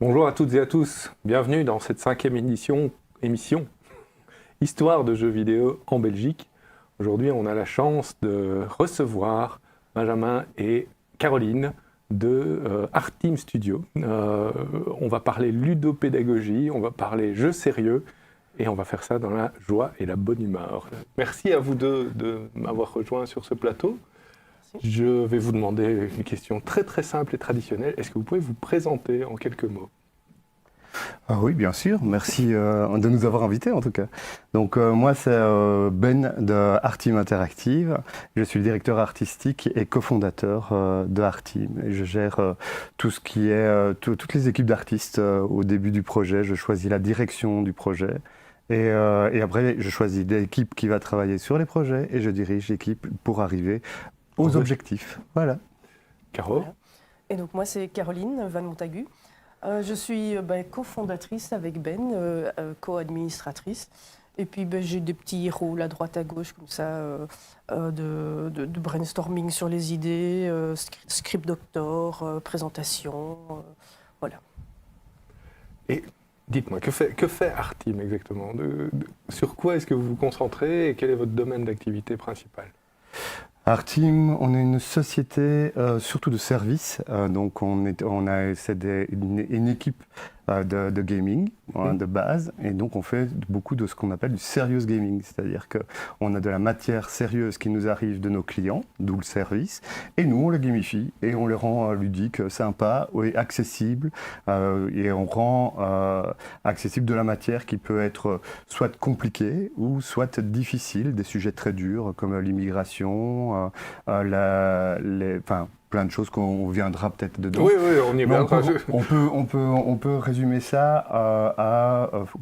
Bonjour à toutes et à tous, bienvenue dans cette 5e émission Histoire de jeux vidéo en Belgique. Aujourd'hui, on a la chance de recevoir Benjamin et Caroline de Art Team Studio. On va parler ludopédagogie, on va parler jeux sérieux et on va faire ça dans la joie et la bonne humeur. Merci à vous deux de m'avoir rejoint sur ce plateau. Je vais vous demander une question très très simple et traditionnelle. Est-ce que vous pouvez vous présenter en quelques mots ? Oui, bien sûr. Merci de nous avoir invités en tout cas. Donc moi c'est Ben de Art Team Interactive. Je suis le directeur artistique et cofondateur de Art Team. Et je gère tout ce qui est toutes les équipes d'artistes au début du projet. Je choisis la direction du projet. Et après, je choisis l'équipe qui va travailler sur les projets et je dirige l'équipe pour arriver aux objectifs. Voilà. Caro ? Et donc moi c'est Caroline Van Montagu. Je suis cofondatrice avec Ben, co-administratrice. Et puis j'ai des petits rôles à droite à gauche comme ça, de brainstorming sur les idées, script doctor, présentation, voilà. Et dites-moi, que fait Art Team exactement ? Sur quoi est-ce que vous vous concentrez et quel est votre domaine d'activité principal ? Art Team, on est une société surtout de services, donc c'est une équipe de gaming de base, et donc on fait beaucoup de ce qu'on appelle du serious gaming, c'est-à-dire qu'on a de la matière sérieuse qui nous arrive de nos clients, d'où le service, et nous on le gamifie et on le rend ludique, sympa et accessible, et on rend accessible de la matière qui peut être soit compliquée ou soit difficile, des sujets très durs comme l'immigration, plein de choses qu'on viendra peut-être dedans. Oui, on y viendra. On peut résumer ça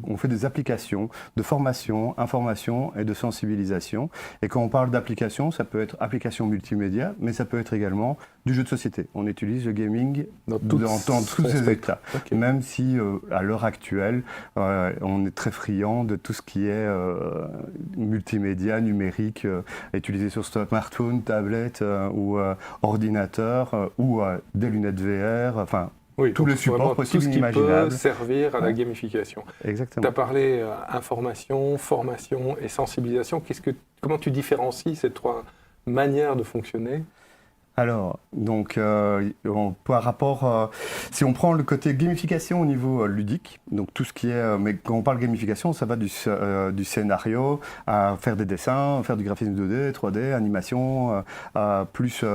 on fait des applications de formation, information et de sensibilisation. Et quand on parle d'application, ça peut être application multimédia, mais ça peut être également du jeu de société. On utilise le gaming dans tous ses états. Okay. Même si, à l'heure actuelle, on est très friand de tout ce qui est multimédia, numérique, utilisé sur smartphone, tablette ou ordinateur ou des lunettes VR, enfin oui, tous les supports possibles et imaginables. Tout ce qui peut servir à la gamification. Exactement. Tu as parlé information, formation et sensibilisation. Comment tu différencies ces trois manières de fonctionner ? Alors, donc, par rapport, si on prend le côté gamification au niveau ludique, donc tout ce qui est, mais quand on parle gamification, ça va du scénario à faire des dessins, faire du graphisme 2D, 3D, animation, plus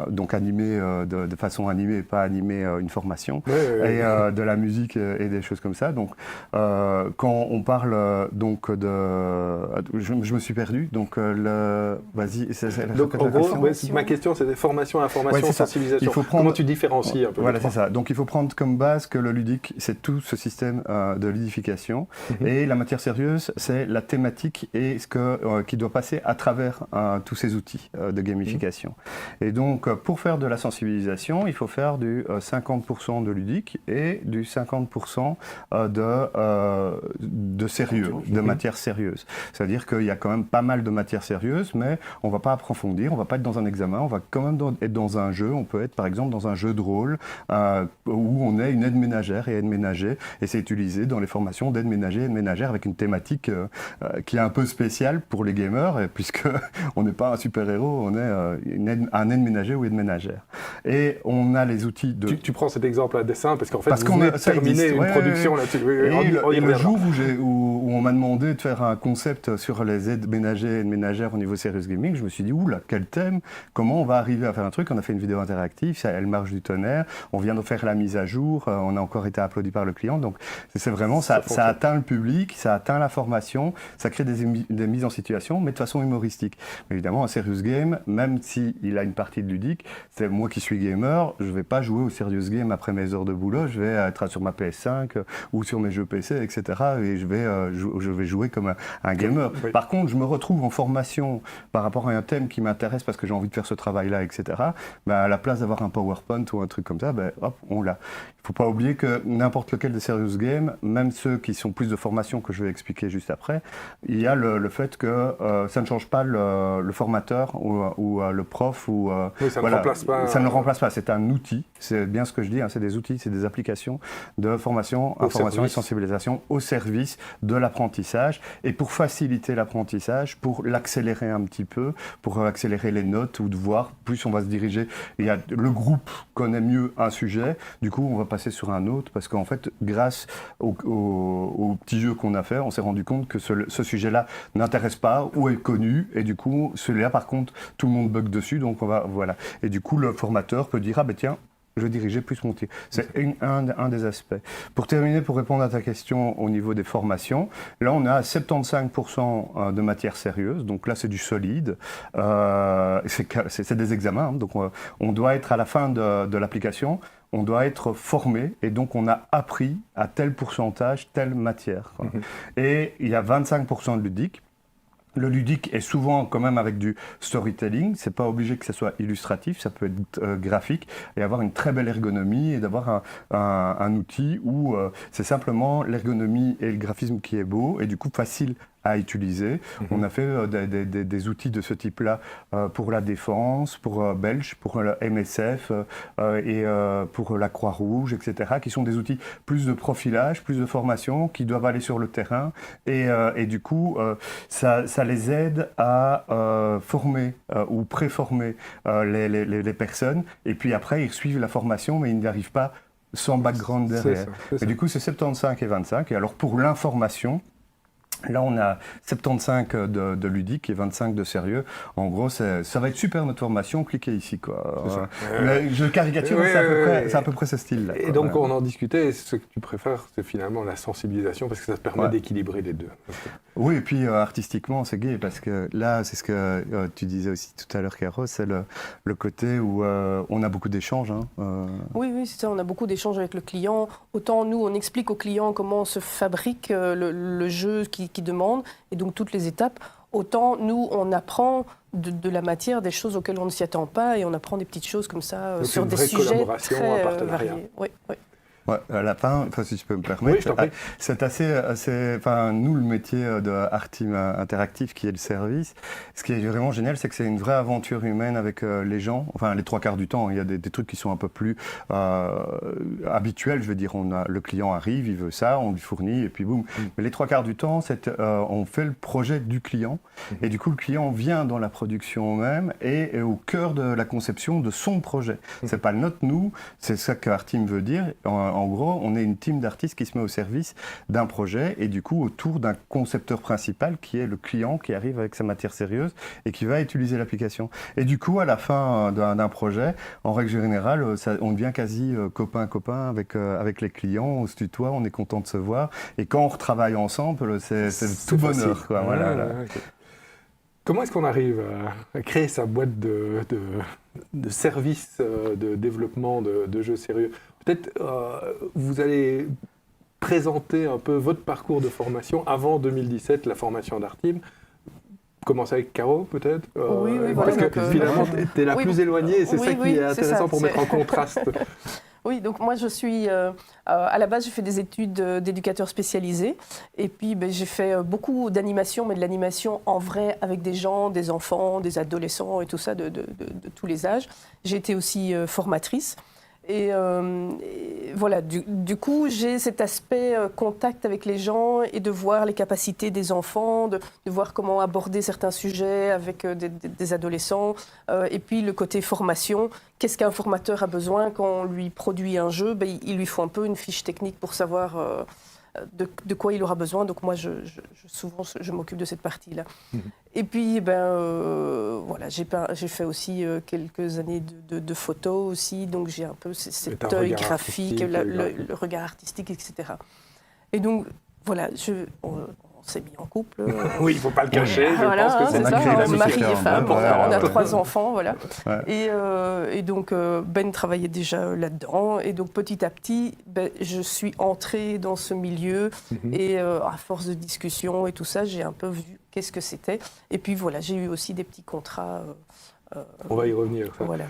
donc animer de façon animée, pas animer une formation, et de la musique et des choses comme ça. Donc, quand on parle donc je me suis perdu. Donc, vas-y. Donc, en gros, ma question, c'était formation, information, sensibilisation. Comment tu différencies un peu ? Voilà, c'est ça. Donc il faut prendre comme base que le ludique, c'est tout ce système de ludification. Et la matière sérieuse, c'est la thématique et qui doit passer à travers tous ces outils de gamification. Et donc, pour faire de la sensibilisation, il faut faire du 50% de ludique et du 50% de sérieux, de matière sérieuse. C'est-à-dire qu'il y a quand même pas mal de matière sérieuse, mais on ne va pas approfondir, on ne va pas être dans un examen, on va quand même être dans un jeu. On peut être par exemple dans un jeu de rôle où on est une aide ménagère et aide ménager, et c'est utilisé dans les formations d'aide ménager et aide ménagère avec une thématique qui est un peu spéciale pour les gamers, puisque on n'est pas un super-héros, on est un aide ménager ou aide ménagère. Et on a les outils de... Tu prends cet exemple à dessin parce qu'en fait vous venez de terminer une production là-dessus. Et le jour où on m'a demandé de faire un concept sur les aides ménagères et aides ménagères au niveau Serious Gaming, je me suis dit, oula, quel thème, comment on va arriver à faire un truc. On a fait une vidéo interactive, elle marche du tonnerre, on vient de faire la mise à jour, on a encore été applaudi par le client, donc c'est vraiment, ça atteint le public, ça atteint la formation, ça crée des mises en situation, mais de façon humoristique. Mais évidemment, un serious game, même s'il a une partie de ludique, c'est moi qui suis gamer, je ne vais pas jouer au serious game après mes heures de boulot, je vais être sur ma PS5 ou sur mes jeux PC, etc. et je vais jouer comme un gamer. Oui. Par contre, je me retrouve en formation par rapport à un thème qui m'intéresse parce que j'ai envie de faire ce travail-là, etc. etc. À la place d'avoir un PowerPoint ou un truc comme ça, hop, on l'a. Il ne faut pas oublier que n'importe lequel des Serious Games, même ceux qui sont plus de formation que je vais expliquer juste après, il y a le fait que ça ne change pas le formateur ou le prof. Oui, ça ne remplace pas. Ça ne le remplace pas, c'est un outil, c'est bien ce que je dis, c'est des outils, c'est des applications de formation, information et sensibilisation au service de l'apprentissage. Et pour faciliter l'apprentissage, pour l'accélérer un petit peu, pour accélérer les notes ou de voir, plus on va se diriger. Le groupe connaît mieux un sujet, du coup on va passer sur un autre, parce qu'en fait, grâce au petit jeu qu'on a fait, on s'est rendu compte que ce sujet-là n'intéresse pas ou est connu, et du coup, celui-là, par contre, tout le monde bug dessus, donc voilà. Et du coup, le formateur peut dire, tiens, je vais diriger plus mon tir. C'est un des aspects. Pour terminer, pour répondre à ta question au niveau des formations, là, on a 75% de matière sérieuse, donc là, c'est du solide. C'est des examens, donc on doit être à la fin de l'application, on doit être formé, et donc on a appris à tel pourcentage, telle matière. Et il y a 25% de ludique. Le ludique est souvent quand même avec du storytelling, c'est pas obligé que ce soit illustratif, ça peut être graphique, et avoir une très belle ergonomie, et d'avoir un outil où c'est simplement l'ergonomie et le graphisme qui est beau, et du coup facile à utiliser. On a fait des outils de ce type-là pour la Défense, pour Belge, pour le MSF et pour la Croix-Rouge, etc., qui sont des outils plus de profilage, plus de formation, qui doivent aller sur le terrain. Et du coup, ça les aide à former ou préformer les personnes. Et puis après, ils suivent la formation, mais ils n'y arrivent pas sans background derrière. C'est ça. Et du coup, c'est 75 et 25. Et alors, pour l'information, là, on a 75 de ludique et 25 de sérieux. En gros, ça va être super notre formation, cliquez ici, quoi. Je caricature, c'est à peu près ce style-là. Et donc, on en discutait, ce que tu préfères, c'est finalement la sensibilisation, parce que ça te permet d'équilibrer les deux. Oui, et puis artistiquement, c'est gai, parce que là, c'est ce que tu disais aussi tout à l'heure, Caro, c'est le côté où on a beaucoup d'échanges. Oui, c'est ça, on a beaucoup d'échanges avec le client. Autant nous, on explique au client comment se fabrique le jeu qui demande, et donc toutes les étapes. Autant nous, on apprend de la matière des choses auxquelles on ne s'y attend pas, et on apprend des petites choses comme ça sur des sujets très variés. Oui. Ouais, à la fin, si je peux me permettre, c'est assez, nous, le métier de Art Team Interactive, qui est le service, ce qui est vraiment génial, c'est que c'est une vraie aventure humaine avec les gens. Enfin, les 3/4 du temps, il y a des trucs qui sont un peu plus habituels. Je veux dire, le client arrive, il veut ça, on lui fournit, et puis boum. Mais les 3/4 du temps, on fait le projet du client, et du coup, le client vient dans la production même et est au cœur de la conception de son projet. C'est pas le nôtre, nous, c'est ça que Art Team veut dire. En gros, on est une team d'artistes qui se met au service d'un projet, et du coup autour d'un concepteur principal qui est le client, qui arrive avec sa matière sérieuse et qui va utiliser l'application. Et du coup, à la fin d'un projet, en règle générale, on devient quasi copain-copain avec les clients, on se tutoie, on est content de se voir, et quand on retravaille ensemble, c'est tout bonheur, quoi. Okay. Comment est-ce qu'on arrive à créer sa boîte de services de développement de jeux sérieux ? Peut-être vous allez présenter un peu votre parcours de formation avant 2017, la formation d'Art Team. Commencer avec Caro, peut-être Oui, parce voilà. Que finalement, tu es la plus éloignée, et c'est ça qui est intéressant pour mettre en contraste. Oui, donc moi je suis, à la base j'ai fait des études d'éducateur spécialisé, et puis j'ai fait beaucoup d'animation, mais de l'animation en vrai avec des gens, des enfants, des adolescents et tout ça, de tous les âges. J'ai été aussi formatrice. Et voilà, du coup, j'ai cet aspect contact avec les gens, et de voir les capacités des enfants, de voir comment aborder certains sujets avec des adolescents. Et puis le côté formation, qu'est-ce qu'un formateur a besoin quand on lui produit un jeu ? Il lui faut un peu une fiche technique pour savoir de quoi il aura besoin. Donc moi, souvent, je m'occupe de cette partie-là. Et puis, voilà, j'ai fait aussi quelques années de photos aussi, donc j'ai un peu cet œil graphique, le regard artistique, etc. Et donc, voilà, on s'est mis en couple. Oui, il ne faut pas le cacher, je voilà, pense que c'est ça, ça. on est mariés, on a 3 enfants, voilà. Ouais. Et donc, Ben travaillait déjà là-dedans, et donc petit à petit, je suis entrée dans ce milieu, et à force de discussion et tout ça, j'ai un peu vu qu'est-ce que c'était. Et puis voilà, j'ai eu aussi des petits contrats On va y revenir. Ça. Voilà.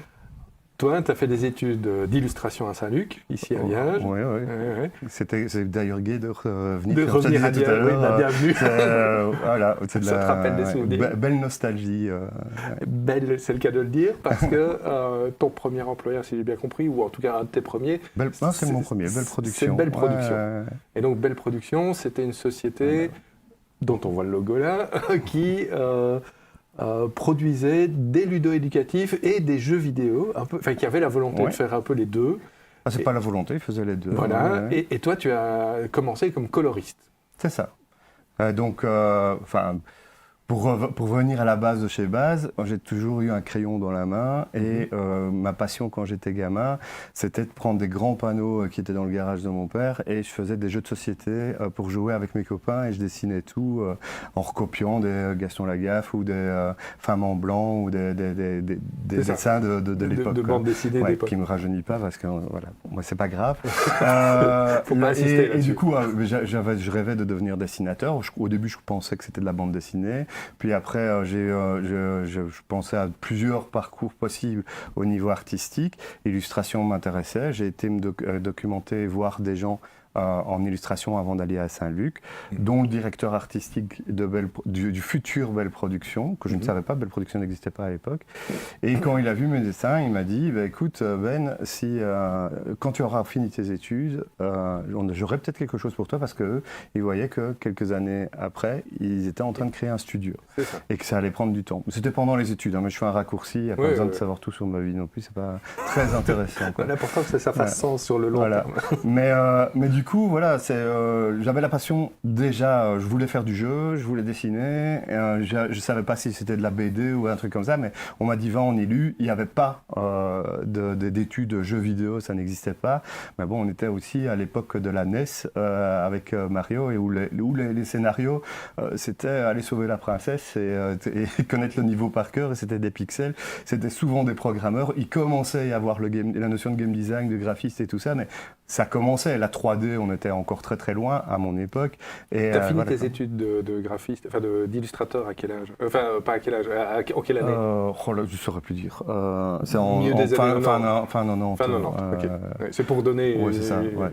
Toi, tu as fait des études d'illustration à Saint-Luc, ici à Liège. Oui, oui. Ouais. C'est d'ailleurs gai de revenir. De revenir à tout à Liège, oui, l'heure. bienvenue. Voilà, c'est de Ça te rappelle des souvenirs. Belle nostalgie. Belle, c'est le cas de le dire, parce que ton premier employeur, si j'ai bien compris, ou en tout cas un de tes premiers... c'est mon premier, Belle Production. C'est Belle Production. Ouais. Et donc Belle Production, c'était une société dont on voit le logo là, qui produisait des ludo-éducatifs et des jeux vidéo, enfin qui avait la volonté de faire un peu les deux. Ah, c'est pas la volonté, il faisait les deux. Voilà, ouais. et toi tu as commencé comme coloriste. C'est ça. Donc, pour revenir à la base de chez Base, j'ai toujours eu un crayon dans la main et ma passion quand j'étais gamin, c'était de prendre des grands panneaux qui étaient dans le garage de mon père et je faisais des jeux de société pour jouer avec mes copains et je dessinais tout en recopiant des Gaston Lagaffe ou des Femmes en blanc ou des dessins de l'époque. De bande dessinée d'époque. Qui ne me rajeunit pas parce que voilà, moi c'est pas grave. Faut pas insister et du coup, je rêvais de devenir dessinateur. Au début, je pensais que c'était de la bande dessinée. Puis après, je pensais à plusieurs parcours possibles au niveau artistique. L'illustration m'intéressait. J'ai été me documenter, voir des gens en illustration avant d'aller à Saint-Luc, dont le directeur artistique du futur Belle Production, que je ne savais pas, Belle Production n'existait pas à l'époque. Et quand il a vu mes dessins, il m'a dit écoute Ben, quand tu auras fini tes études, j'aurai peut-être quelque chose pour toi, parce qu'eux, ils voyaient que quelques années après, ils étaient en train de créer un studio et que ça allait prendre du temps. C'était pendant les études, mais je fais un raccourci, il n'y a pas besoin de savoir tout sur ma vie non plus, c'est pas très intéressant. L'important c'est que ça fasse sens sur le long terme. Mais du coup, voilà, j'avais la passion déjà, je voulais faire du jeu, je voulais dessiner, je ne savais pas si c'était de la BD ou un truc comme ça, mais on m'a dit va en élu, il n'y avait pas d'études jeux vidéo, ça n'existait pas, mais bon, on était aussi à l'époque de la NES avec Mario, et où les scénarios, c'était aller sauver la princesse et connaître le niveau par cœur, et c'était des pixels, c'était souvent des programmeurs, il commençait à y avoir la notion de game design, de graphiste et tout ça, mais ça commençait, la 3D, on était encore très très loin à mon époque. Tu as fini tes études de graphiste, enfin d'illustrateur à quel âge? Enfin, pas à quel âge, en quelle année? Là, je ne saurais plus dire. C'est Milieu des années 90. Fin 90. Fin 90, ok. Ouais, c'est pour donner... Oui, c'est ça, ouais.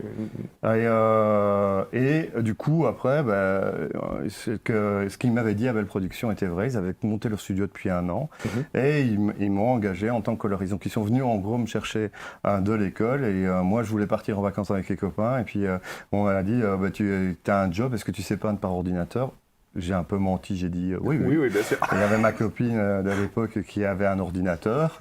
Et du coup, après, ce qu'ils m'avaient dit à Belle Production était vrai. Ils avaient monté leur studio depuis 1 an. Et ils m'ont engagé en tant que coloriste. Donc, ils sont venus en gros me chercher de l'école. Et moi, je voulais partir en vacances avec les copains. Et puis, on m'a dit, tu as un job, est-ce que tu sais peindre par ordinateur? J'ai un peu menti, j'ai dit oui, bien sûr. Il y avait ma copine de l'époque qui avait un ordinateur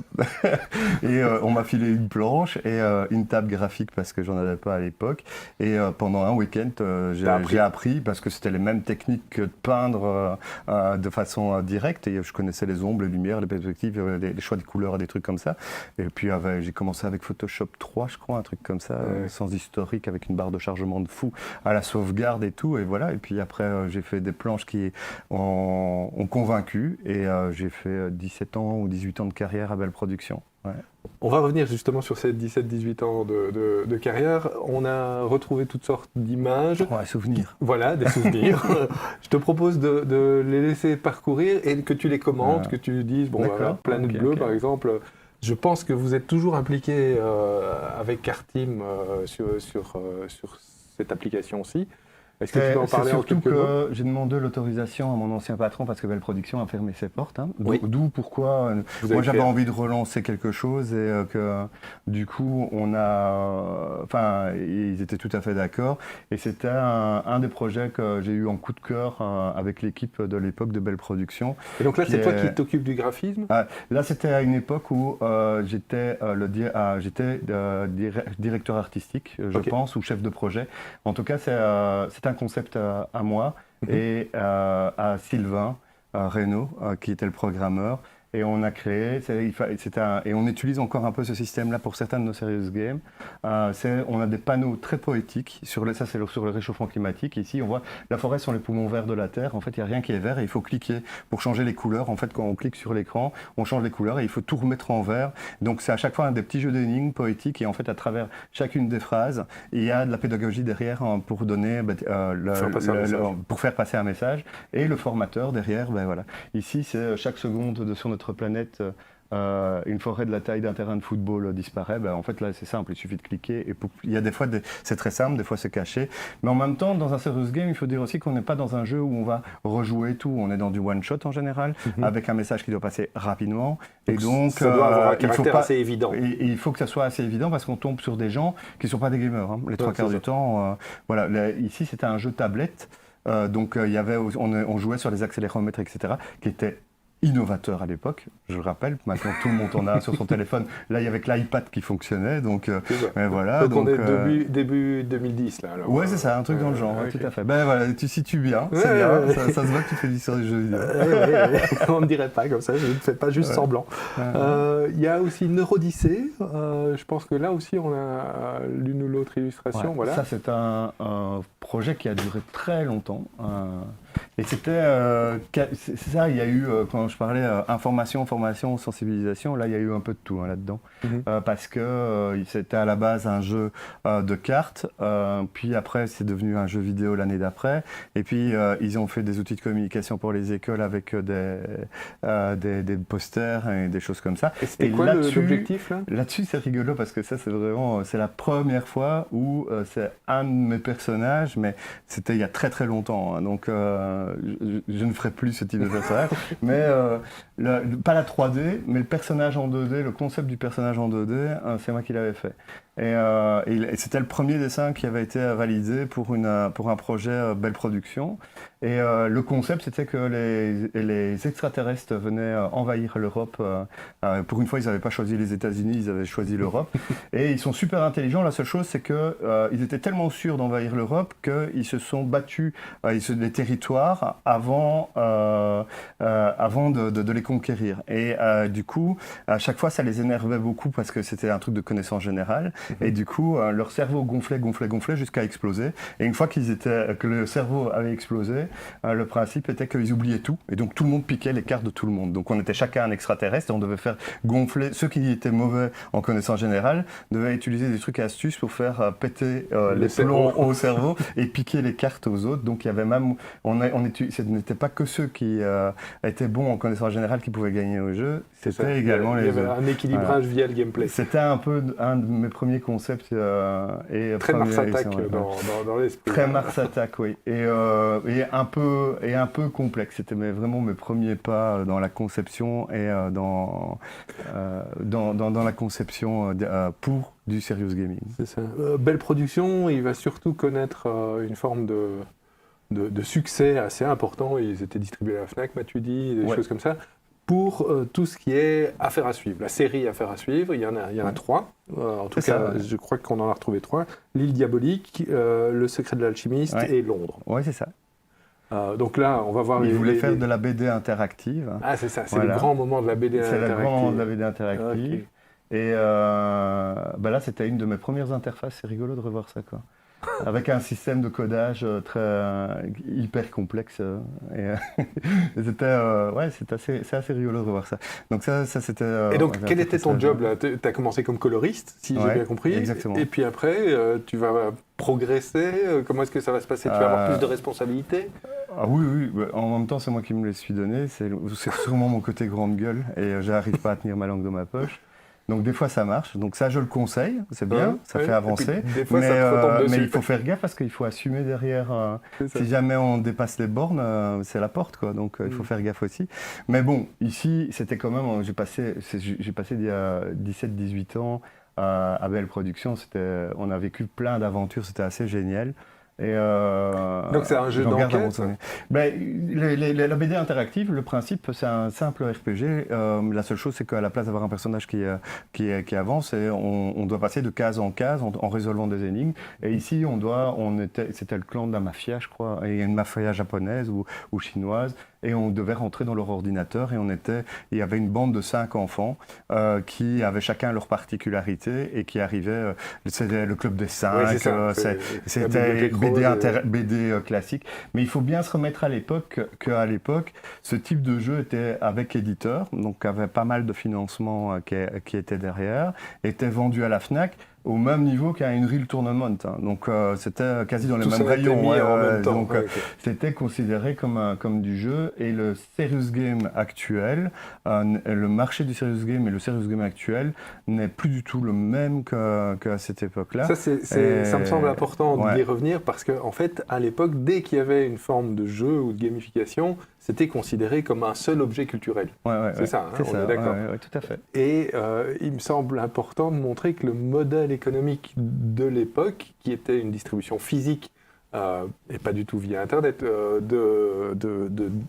et on m'a filé une planche et une table graphique parce que j'en avais pas à l'époque. Et pendant un week-end, j'ai appris parce que c'était les mêmes techniques que de peindre de façon directe, et je connaissais les ombres, les lumières, les perspectives, les choix de couleurs, des trucs comme ça. Et puis j'ai commencé avec Photoshop 3, je crois, un truc comme ça, sans historique, avec une barre de chargement de fou à la sauvegarde et tout. Et voilà. Et puis après, j'ai fait des planches qui ont convaincu, et j'ai fait 17 ans ou 18 ans de carrière à Belle Production. Ouais. On va revenir justement sur ces 17-18 ans de carrière. On a retrouvé toutes sortes d'images. Ouais, souvenirs. Voilà, des souvenirs. Je te propose de les laisser parcourir et que tu les commentes, que tu dises, Planète Bleue par exemple. Je pense que vous êtes toujours impliqué avec Carteam sur cette application aussi. Est-ce que tu peux en parler en quelques mots ? C'est surtout que j'ai demandé l'autorisation à mon ancien patron parce que Belle Production a fermé ses portes. D'où pourquoi moi j'avais envie de relancer quelque chose, et que du coup ils étaient tout à fait d'accord, et c'était un des projets que j'ai eu en coup de cœur avec l'équipe de l'époque de Belle Production. Et donc là c'est toi qui t'occupes du graphisme ? Là c'était à une époque où j'étais directeur artistique, je pense, ou chef de projet. En tout cas c'est un concept à moi et à Sylvain Reynaud, qui était le programmeur. Et on a créé, et on utilise encore un peu ce système-là pour certains de nos serious games. On a des panneaux très poétiques, sur le réchauffement climatique. Ici, on voit la forêt sont les poumons verts de la Terre. En fait, il n'y a rien qui est vert et il faut cliquer pour changer les couleurs. En fait, quand on clique sur l'écran, on change les couleurs et il faut tout remettre en vert. Donc, c'est à chaque fois un des petits jeux d'énigmes poétiques. Et en fait, à travers chacune des phrases, il y a de la pédagogie derrière pour donner, pour faire passer un message. Et le formateur derrière, voilà. Ici, c'est chaque seconde sur notre planète une forêt de la taille d'un terrain de football disparaît, en fait là c'est simple, il suffit de cliquer et il y a des fois c'est très simple, des fois c'est caché, mais en même temps dans un serious game il faut dire aussi qu'on n'est pas dans un jeu où on va rejouer tout, on est dans du one shot en général avec un message qui doit passer rapidement et donc ça doit avoir un caractère assez évident. Et il faut que ça soit assez évident parce qu'on tombe sur des gens qui ne sont pas des gamers, les trois quarts du temps. Voilà, ici c'était un jeu tablette. Donc il y avait, on jouait sur les accéléromètres, etc., qui étaient innovateurs à l'époque, je le rappelle. Maintenant, tout le monde en a sur son téléphone. Là, il y avait que l'iPad qui fonctionnait. Donc, voilà. Donc on est début 2010, là. Alors, ouais, c'est ça, un truc dans le genre, okay. Tout à fait. Ben voilà, tu situes bien, c'est bien. Ça se voit que tu fais l'histoire du jeu vidéo. On ne dirait pas comme ça, je ne fais pas juste semblant. Il y a aussi Neurodyssée. Je pense que là aussi, on a l'une ou l'autre illustration. Ouais, voilà. Ça, c'est un projet qui a duré très longtemps. Et c'était, c'est ça, il y a eu, quand je parlais information, formation, sensibilisation, là il y a eu un peu de tout là-dedans. Parce que c'était à la base un jeu de cartes, puis après c'est devenu un jeu vidéo l'année d'après, et puis ils ont fait des outils de communication pour les écoles avec des posters et des choses comme ça. Et c'était quoi l'objectif là ? Là-dessus c'est rigolo parce que ça c'est vraiment, c'est la première fois où c'est un de mes personnages, mais c'était il y a très très longtemps, hein, donc je ne ferai plus ce type de personnage, mais pas la 3D, mais le personnage en 2D, le concept du personnage en 2D, c'est moi qui l'avais fait. Et c'était le premier dessin qui avait été validé pour un projet Belle Production. Et le concept, c'était que les extraterrestres venaient envahir l'Europe. Pour une fois, ils n'avaient pas choisi les États-Unis, ils avaient choisi l'Europe. Et ils sont super intelligents. La seule chose, c'est qu'ils étaient tellement sûrs d'envahir l'Europe qu'ils se sont battus les territoires avant de les conquérir. Et du coup, à chaque fois, ça les énervait beaucoup parce que c'était un truc de connaissance générale. Et du coup, leur cerveau gonflait jusqu'à exploser. Et une fois que le cerveau avait explosé, le principe était qu'ils oubliaient tout. Et donc, tout le monde piquait les cartes de tout le monde. Donc, on était chacun un extraterrestre et on devait faire gonfler. Ceux qui étaient mauvais en connaissance générale devaient utiliser des trucs et astuces pour faire péter les plombs au cerveau et piquer les cartes aux autres. Donc, il y avait même... ce n'était pas que ceux qui étaient bons en connaissance générale qui pouvaient gagner au jeu. C'était également les autres. Il y avait un équilibrage via le gameplay. C'était un de mes premiers concepts. Très Mars Attack dans l'esprit. Très Mars Attack, oui. Et un peu complexe. C'était vraiment mes premiers pas dans la conception et dans la conception pour du serious gaming. C'est ça. Belle Production, il va surtout connaître une forme de succès assez important. Ils étaient distribués à la Fnac, m'as-tu dit, des choses comme ça. Pour tout ce qui est affaire à suivre. La série affaire à suivre, il y en a 3. En tout cas, je crois qu'on en a retrouvé 3. L'île diabolique, Le secret de l'alchimiste et Londres. Oui, c'est ça. Donc là, on va voir... Ils voulaient faire de la BD interactive. Ah, c'est ça, c'est le grand moment de la BD interactive. C'est le grand moment de la BD interactive. Okay. Et là, c'était une de mes premières interfaces. C'est rigolo de revoir ça, quoi. Avec un système de codage hyper complexe. C'est assez rigolo de revoir ça. Donc ça c'était... et donc, quel était ton job là ? Tu as commencé comme coloriste, si j'ai bien compris. Exactement. Et puis après, tu vas progresser. Comment est-ce que ça va se passer ? Tu vas avoir plus de responsabilités ? Ah oui. En même temps, c'est moi qui me les suis donné. C'est sûrement mon côté grande gueule. Et j'arrive pas à tenir ma langue dans ma poche. Donc des fois ça marche, donc ça je le conseille, c'est bien, ça fait avancer, des fois, ça te retombe dessus. Mais il faut faire gaffe parce qu'il faut assumer derrière, si jamais on dépasse les bornes, c'est la porte quoi, donc il faut faire gaffe aussi. Mais bon, ici c'était quand même, j'ai passé il y a 17-18 ans à Belle Production, on a vécu plein d'aventures, c'était assez génial. Donc c'est un jeu d'enquête. La BD interactive, le principe c'est un simple RPG. La seule chose c'est qu'à la place d'avoir un personnage qui avance, on doit passer de case en case en résolvant des énigmes. Et ici c'était le clan de la mafia, je crois, et une mafia japonaise ou chinoise. Et on devait rentrer dans leur ordinateur et il y avait une bande de 5 enfants qui avaient chacun leur particularité et qui arrivaient, c'était le club des 5, c'était BD classique. Mais il faut bien se remettre à l'époque qu'à l'époque, ce type de jeu était avec éditeur, donc avait pas mal de financement qui était derrière, était vendu à la Fnac, au même niveau qu'un Unreal Tournament. Hein. Donc c'était quasi dans les Tout mêmes ça a été rayons. mis en même temps. Donc Ok. c'était considéré comme du jeu. Et le serious game actuel, le marché du serious game et le serious game actuel n'est plus du tout le même qu'à cette époque-là. Ça me semble important Ouais. d'y revenir parce qu'en fait, à l'époque, dès qu'il y avait une forme de jeu ou de gamification, c'était considéré comme un seul objet culturel. C'est ça, hein, on est d'accord. Ouais, tout à fait. Et il me semble important de montrer que le modèle économique de l'époque, qui était une distribution physique, et pas du tout via Internet, de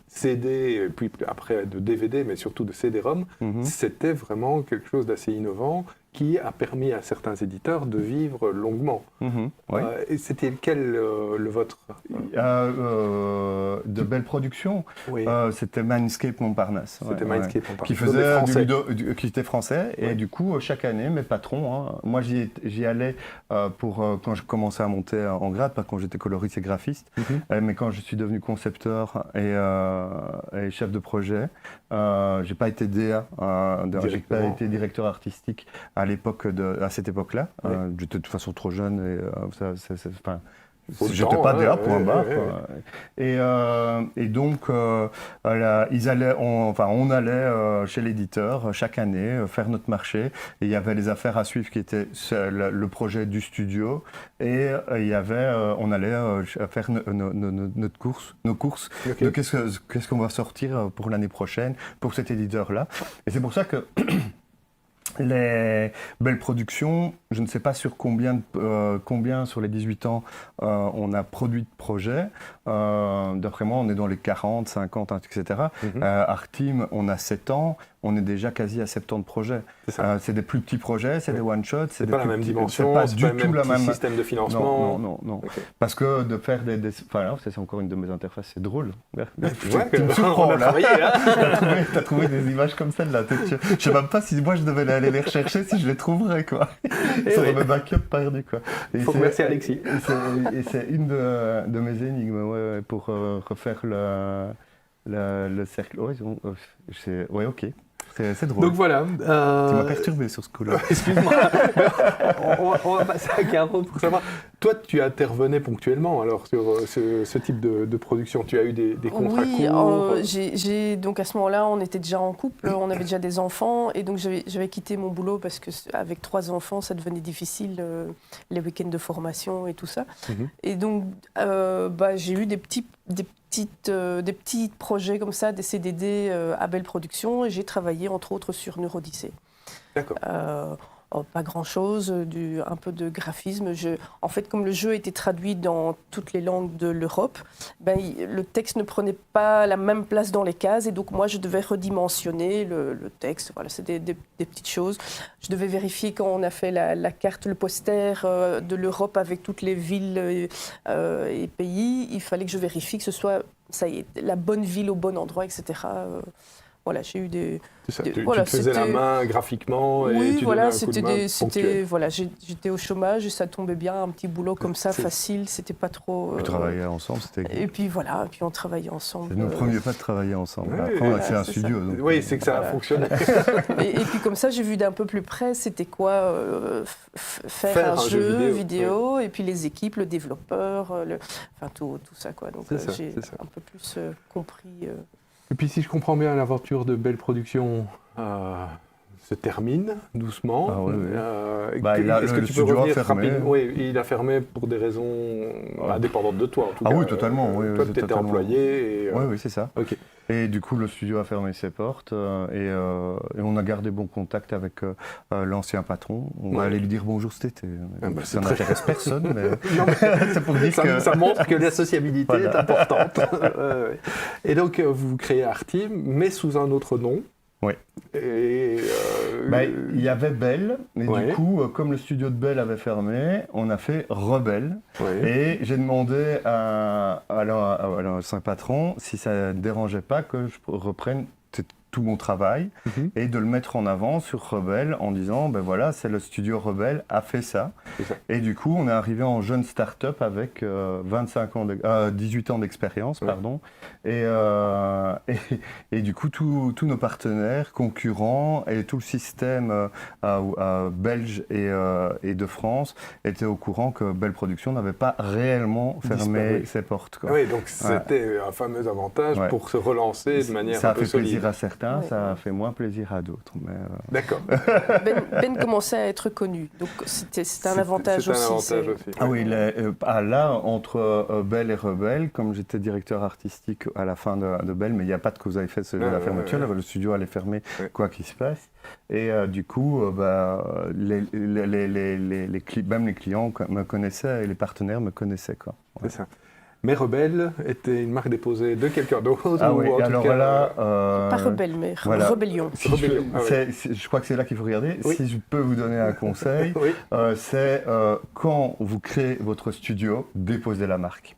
CD, et puis après de DVD, mais surtout de CD-ROM, c'était vraiment quelque chose d'assez innovant qui a permis à certains éditeurs de vivre longuement. Ouais. Et c'était lequel le vôtre? De belles productions. Oui, C'était Mindscape Montparnasse. c'était ouais, Mindscape, on qui parlait. Des faisait Français. qui était français. Et Ouais. du coup, chaque année, mes patrons, hein, moi j'y allais quand je commençais à monter en grade, pas quand j'étais coloriste et graphiste, mais quand je suis devenu concepteur et chef de projet, j'ai pas été DA, j'ai pas été directeur artistique à cette époque-là. Ouais. J'étais de toute façon trop jeune et enfin, Faut le j'étais temps, pas hein, DA, point barre. ouais. Quoi. Et donc, on allait chez l'éditeur chaque année faire notre marché. Et il y avait les affaires à suivre qui étaient le projet du studio. Et il y avait, on allait faire nos courses Ok. de qu'est-ce qu'on va sortir pour l'année prochaine pour cet éditeur-là. Et c'est pour ça que les belles productions, je ne sais pas sur combien sur les 18 ans on a produit de projets. D'après moi, on est dans les 40, 50, etc. Arcteam, on a 7 ans, on est déjà quasi à 70 projets. C'est des plus petits projets, c'est des one-shots. C'est pas la même dimension, c'est pas c'est du pas le tout même la même système de financement. Non. Ok. Parce que de faire voilà, c'est encore une de mes interfaces, c'est drôle. Ouais, Tu me on surprends, a là. travaillé, hein. T'as trouvé des images comme celle-là. Je sais même pas si moi je devais aller les rechercher, si je les trouverais, quoi. Sur oui. mes backups perdus, quoi. Faut remercier Alexis. Et c'est une de mes énigmes, ouais, pour refaire le cercle. Ouais, ok. C'est drôle. Donc voilà. Tu m'as perturbé sur ce coup-là. Excuse-moi. on va passer à Caro pour savoir. Toi, tu intervenais ponctuellement alors sur ce type de production. Tu as eu des contrats courts. Donc à ce moment-là, on était déjà en couple, on avait déjà des enfants, et donc j'avais quitté mon boulot parce que avec 3 enfants, ça devenait difficile, les week-ends de formation et tout ça. Et donc j'ai eu des petits projets comme ça, des CDD à Belle Production, et j'ai travaillé entre autres sur Neurodyssée. D'accord. Pas grand-chose, un peu de graphisme. En fait, comme le jeu a été traduit dans toutes les langues de l'Europe, le texte ne prenait pas la même place dans les cases, et donc moi, je devais redimensionner le texte. Voilà, c'est des petites choses. Je devais vérifier quand on a fait la carte, le poster de l'Europe avec toutes les villes et pays. Il fallait que je vérifie que ce soit la bonne ville au bon endroit, etc. Voilà, j'ai eu des... C'est ça, tu te faisais la main graphiquement et oui, tu voilà, donnais un coup de main ponctuel. voilà, j'étais au chômage et ça tombait bien, un petit boulot comme ça, facile, c'était pas trop... On travaillait ensemble, c'était... Et puis voilà, on travaillait ensemble. C'est nos premiers pas de travailler ensemble. Ouais, Après, on a voilà, fait un c'est studio. ça. Donc, Oui, c'est que ça a fonctionné. Et puis comme ça, j'ai vu d'un peu plus près, c'était quoi faire un jeu vidéo, et puis les équipes, le développeur, enfin tout ça, quoi. Donc j'ai un peu plus compris... Et puis si je comprends bien, l'aventure de Belle Production se termine doucement. Ah, ouais. Est-ce que le tu peux studio a revenir fermé. rapidement? Oui, il a fermé pour des raisons indépendantes de toi, en tout cas. Oui, totalement. Toi, tu étais totalement. employé. Oui, c'est ça. Ok. Et du coup, le studio a fermé ses portes et on a gardé bon contact avec l'ancien patron. On va aller lui dire bonjour cet été. Ça n'intéresse personne, mais, Non, mais c'est pour dire que... ça montre que la sociabilité Voilà. est importante. Et donc, vous créez Arcteam, mais sous un autre nom. Oui. Et il y avait Belle, mais Ouais. du coup, comme le studio de Belle avait fermé, on a fait Rebelle. ouais. Et j'ai demandé à l'ancien patron si ça ne dérangeait pas que je reprenne tout mon travail et de le mettre en avant sur Rebelle en disant, ben voilà, c'est le studio Rebelle a fait ça. Et du coup, on est arrivé en jeune start-up avec 18 ans d'expérience, pardon. Et du coup, tous nos partenaires, concurrents et tout le système belge et de France étaient au courant que Belle Production n'avait pas réellement fermé ses portes, quoi. Oui, donc c'était un fameux avantage pour se relancer de manière ça un peu solide. Ça a fait plaisir à certains, ça a fait moins plaisir à d'autres. D'accord. Ben commençait à être connu, donc c'était un avantage aussi. Ah oui, là, entre Belle et Rebelle, comme j'étais directeur artistique à la fin de Belle, mais il n'y a pas de cause à effet de la fermeture, le studio allait fermer quoi qu'il se passe. Et du coup, même les clients me connaissaient et les partenaires me connaissaient, quoi. C'est ça. Mais Rebelle était une marque déposée de quelqu'un d'autre. Ah oui, alors voilà. Pas Rebelle, mais voilà. Rebellion. Je crois que c'est là qu'il faut regarder. Oui. Si je peux vous donner un conseil, c'est quand vous créez votre studio, déposez la marque.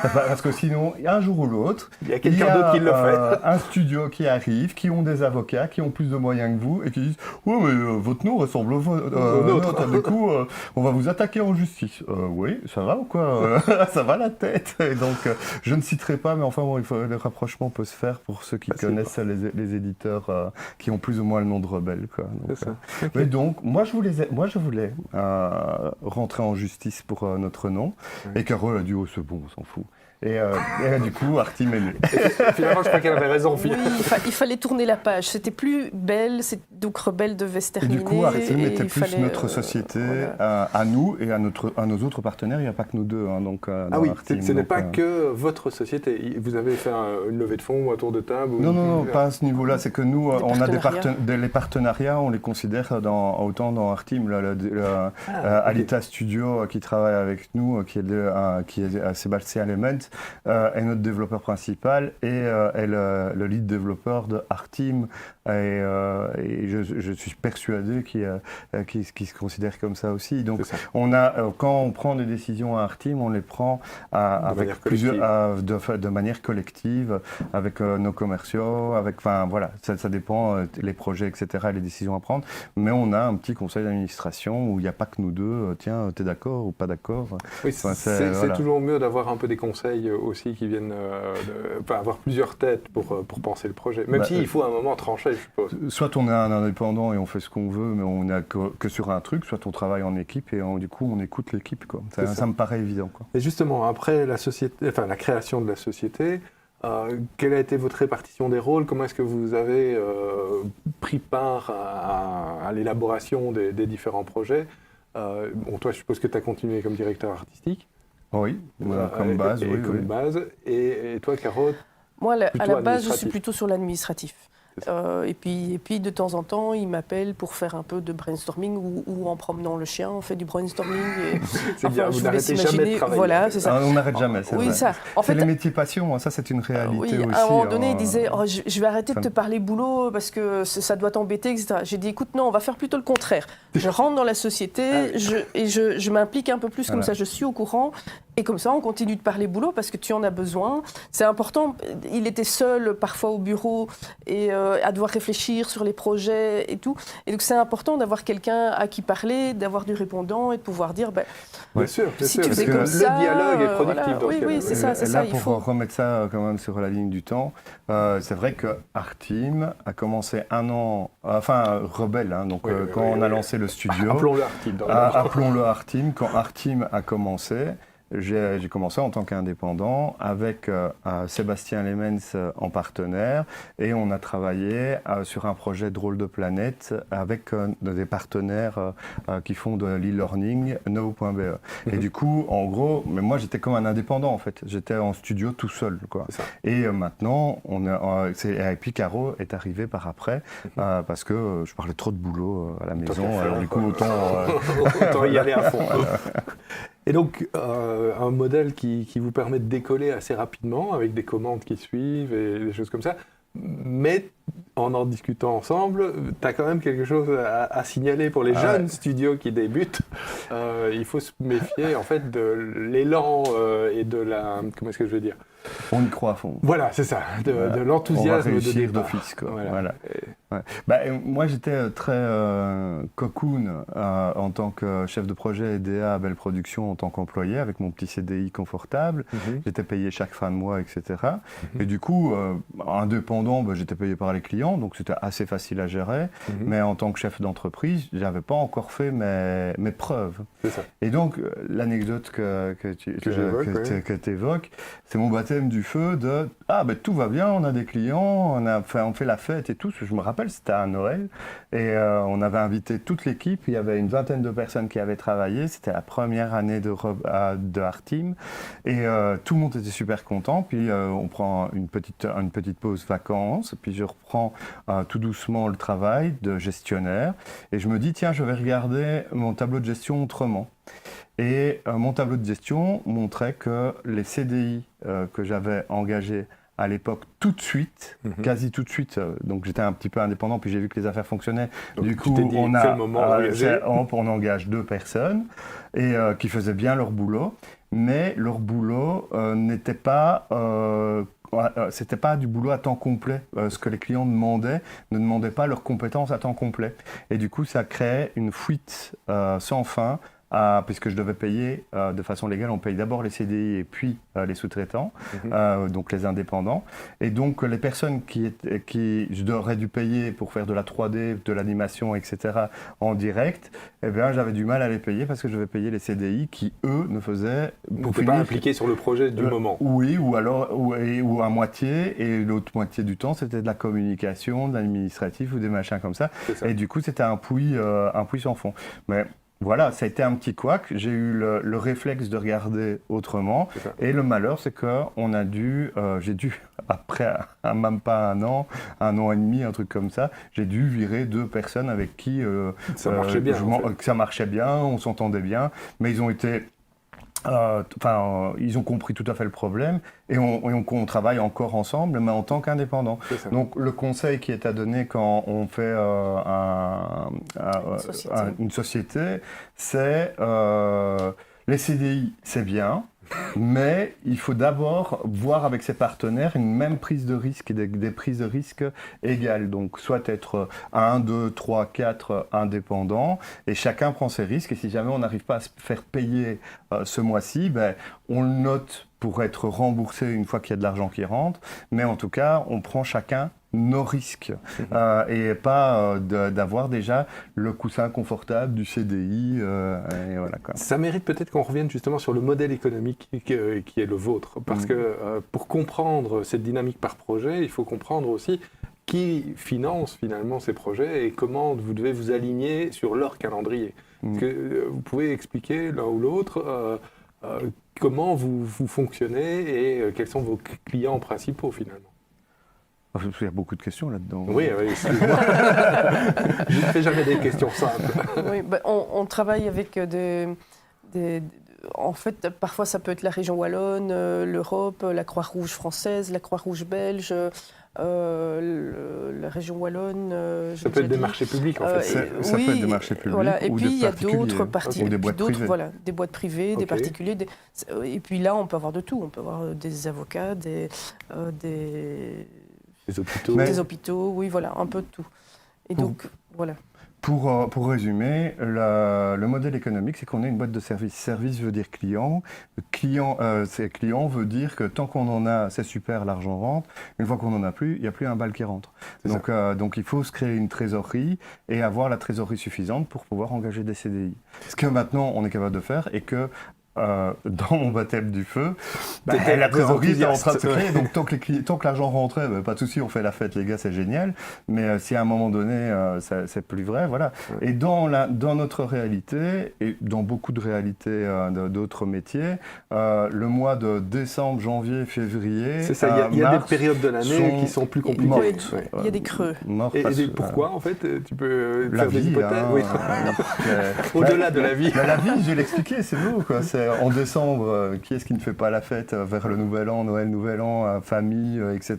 Parce que sinon, un jour ou l'autre, il y a quelqu'un d'autre qui le fait. Un studio qui arrive, qui ont des avocats, qui ont plus de moyens que vous et qui disent « Ouais, mais votre nom ressemble au nôtre. Du coup, on va vous attaquer en justice. » Oui, ça va ou quoi? Ça va la tête? Et donc, je ne citerai pas, mais enfin, bon, le rapprochement peut se faire pour ceux qui connaissent les éditeurs qui ont plus ou moins le nom de Rebelle, quoi. Donc, c'est ça. Mais donc, moi, je voulais rentrer en justice pour notre nom. Et Carole a dit, oh, c'est bon, on s'en fout. Et du coup, Artim est né. Finalement, je crois qu'elle avait raison. Oui, il fallait tourner la page. C'était plus Belle, donc Rebelle devait se terminer. Et du coup, Artim était plus notre société à nous et à nos autres partenaires. Il n'y a pas que nous deux. Donc, oui, Artim, ce n'est pas que votre société. Vous avez fait une levée de fonds ou un tour de table Non, pas à ce niveau-là. C'est que nous, on a les partenariats, on les considère autant dans Artim, Alita Studio qui travaille avec nous, qui est Sébastien Element. Est notre développeur principal et est le lead développeur de Artim et je suis persuadé qu'il se considère comme ça aussi. Donc quand on prend des décisions à Artim, on les prend de manière collective avec nos commerciaux, ça dépend les projets, etc., les décisions à prendre. Mais on a un petit conseil d'administration où il n'y a pas que nous deux. Tiens, t'es d'accord ou pas d'accord? Oui, c'est toujours mieux d'avoir un peu des conseils aussi qui viennent avoir plusieurs têtes pour penser le projet. Même s'il faut à un moment trancher, je suppose. Soit on est un indépendant et on fait ce qu'on veut, mais on n'a que sur un truc, soit on travaille en équipe et du coup on écoute l'équipe, quoi. Ça me paraît évident, quoi. Et justement, après la création de la société, quelle a été votre répartition des rôles? Comment est-ce que vous avez pris part à l'élaboration des différents projets? Toi, je suppose que tu as continué comme directeur artistique. Oui, comme base. Base. Et toi, Caro? Moi, à la base, je suis plutôt sur l'administratif. Et puis, de temps en temps, il m'appelle pour faire un peu de brainstorming ou en promenant le chien, on fait du brainstorming. C'est bien, vous n'arrêtez jamais de travailler. Voilà, c'est ça. On n'arrête jamais, c'est vrai. Ça. C'est les métiers passion, ça c'est une réalité aussi. À un moment donné, il disait je vais arrêter de te parler boulot parce que ça doit t'embêter, etc. J'ai dit écoute, non, on va faire plutôt le contraire. Je rentre dans la société je m'implique un peu plus, comme ça je suis au courant. Et comme ça, on continue de parler boulot parce que tu en as besoin. C'est important. Il était seul parfois au bureau et à devoir réfléchir sur les projets et tout. Et donc, c'est important d'avoir quelqu'un à qui parler, d'avoir du répondant et de pouvoir dire bien sûr, si tu fais comme ça, le dialogue est productif. Voilà. Oui, c'est ça. Là, pour remettre ça quand même sur la ligne du temps, c'est vrai que Artim a commencé un an, Rebelle, donc quand on a lancé le studio. Appelons-le Artim. Appelons-le Artim. Quand Artim a commencé, j'ai commencé en tant qu'indépendant avec Sébastien Lemens en partenaire et on a travaillé sur un projet Drôle de planète avec des partenaires qui font de l'e-learning, no.be. Et du coup, en gros, mais moi j'étais comme un indépendant en fait. J'étais en studio tout seul, quoi. Et maintenant, et puis Caro est arrivé par après parce que je parlais trop de boulot à la maison. Du coup, autant y aller à fond. Et donc, un modèle qui vous permet de décoller assez rapidement avec des commandes qui suivent et des choses comme ça. Mais en discutant ensemble, tu as quand même quelque chose à signaler pour les jeunes studios qui débutent. Il faut se méfier en fait de l'élan et de la... Comment est-ce que je veux dire ? On y croit à fond. Voilà, c'est ça, de l'enthousiasme de réussir départ. d'office, quoi. Voilà. Moi, j'étais très cocoon en tant que chef de projet EDA à Belle Production, en tant qu'employé, avec mon petit CDI confortable. J'étais payé chaque fin de mois, etc. Et du coup, indépendant, j'étais payé par les clients, donc c'était assez facile à gérer. Mais en tant que chef d'entreprise, je n'avais pas encore fait mes preuves. C'est ça. Et donc, l'anecdote que tu évoques, c'est mon baptême du feu de « Ah, tout va bien, on a des clients, on fait la fête et tout ». Je me rappelle, c'était à Noël et on avait invité toute l'équipe. Il y avait une vingtaine de personnes qui avaient travaillé. C'était la première année de Arteam et tout le monde était super content. Puis on prend une petite pause vacances. Puis je reprends tout doucement le travail de gestionnaire et je me dis tiens, je vais regarder mon tableau de gestion autrement. Et mon tableau de gestion montrait que les CDI que j'avais engagés à l'époque, tout de suite, quasi tout de suite, donc j'étais un petit peu indépendant, puis j'ai vu que les affaires fonctionnaient. Donc du coup, on engage 2 personnes et qui faisaient bien leur boulot, mais leur boulot n'était pas... c'était pas du boulot à temps complet. Ce que les clients ne demandaient pas leurs compétences à temps complet. Et du coup, ça créait une fuite sans fin. Puisque je devais payer de façon légale, on paye d'abord les CDI et puis les sous-traitants, donc les indépendants. Et donc les personnes qui j'aurais dû payer pour faire de la 3D, de l'animation, etc. en direct, eh bien j'avais du mal à les payer parce que je devais payer les CDI qui, eux, ne faisaient... N'étaient pas impliqués sur le projet du moment. Oui, ou à moitié, et l'autre moitié du temps, c'était de la communication, de l'administratif ou des machins comme ça. Et du coup, c'était un puits sans fond. Mais voilà, ça a été un petit couac. J'ai eu le réflexe de regarder autrement. Et le malheur, c'est que j'ai dû, après même pas un an et demi, un truc comme ça, j'ai dû virer 2 personnes avec qui ça marchait bien. Ça marchait bien, on s'entendait bien, mais ils ont été... ils ont compris tout à fait le problème et on travaille encore ensemble, mais en tant qu'indépendants. Donc le conseil qui est à donner quand on fait une société, c'est les CDI, c'est bien, mais il faut d'abord voir avec ses partenaires une même prise de risque et des prises de risque égales. Donc soit être 1, 2, 3, 4 indépendants et chacun prend ses risques. Et si jamais on n'arrive pas à se faire payer ce mois-ci, on le note pour être remboursé une fois qu'il y a de l'argent qui rentre. Mais en tout cas, on prend chacun nos risques et pas d'avoir déjà le coussin confortable du CDI. Et voilà, quoi. Ça mérite peut-être qu'on revienne justement sur le modèle économique qui est le vôtre. Parce que pour comprendre cette dynamique par projet, il faut comprendre aussi qui finance finalement ces projets et comment vous devez vous aligner sur leur calendrier. Est-ce que vous pouvez expliquer l'un ou l'autre comment vous fonctionnez et quels sont vos clients principaux finalement? Il y a beaucoup de questions là-dedans. Oui, excuse-moi. Je ne fais jamais des questions simples. Oui, on travaille avec en fait, parfois ça peut être la région wallonne, l'Europe, la Croix-Rouge française, la Croix-Rouge belge, la région wallonne. Ça peut être des marchés publics en fait. Ça peut être des marchés publics. Voilà. Et ou puis il y a d'autres parties, des boîtes privées. Voilà, des boîtes privées, des particuliers. Et puis là, on peut avoir de tout. On peut avoir des avocats, des hôpitaux. Des hôpitaux, oui, voilà, un peu de tout. Et donc, voilà. Pour résumer, le modèle économique, c'est qu'on est une boîte de service. Service veut dire client. Client veut dire que tant qu'on en a, c'est super, l'argent rentre. Une fois qu'on n'en a plus, il n'y a plus un bal qui rentre. Donc il faut se créer une trésorerie et avoir la trésorerie suffisante pour pouvoir engager des CDI. Ce que maintenant, on est capable de faire et que dans mon baptême du feu, la trésorerie est en train de se créer, donc tant que l'argent rentrait, pas de souci, on fait la fête les gars, c'est génial, mais si à un moment donné c'est plus vrai, voilà. Et dans notre réalité, et dans beaucoup de réalités d'autres métiers, le mois de décembre, janvier, février, c'est ça, il y a des périodes de l'année qui sont plus compliquées. Il y a des creux. Et pourquoi en fait tu peux faire des hypothèses? Au-delà de la vie. La vie, je vais l'expliquer, c'est beau quoi. en décembre, qui est-ce qui ne fait pas la fête vers le Nouvel An, Noël, Nouvel An, famille, etc.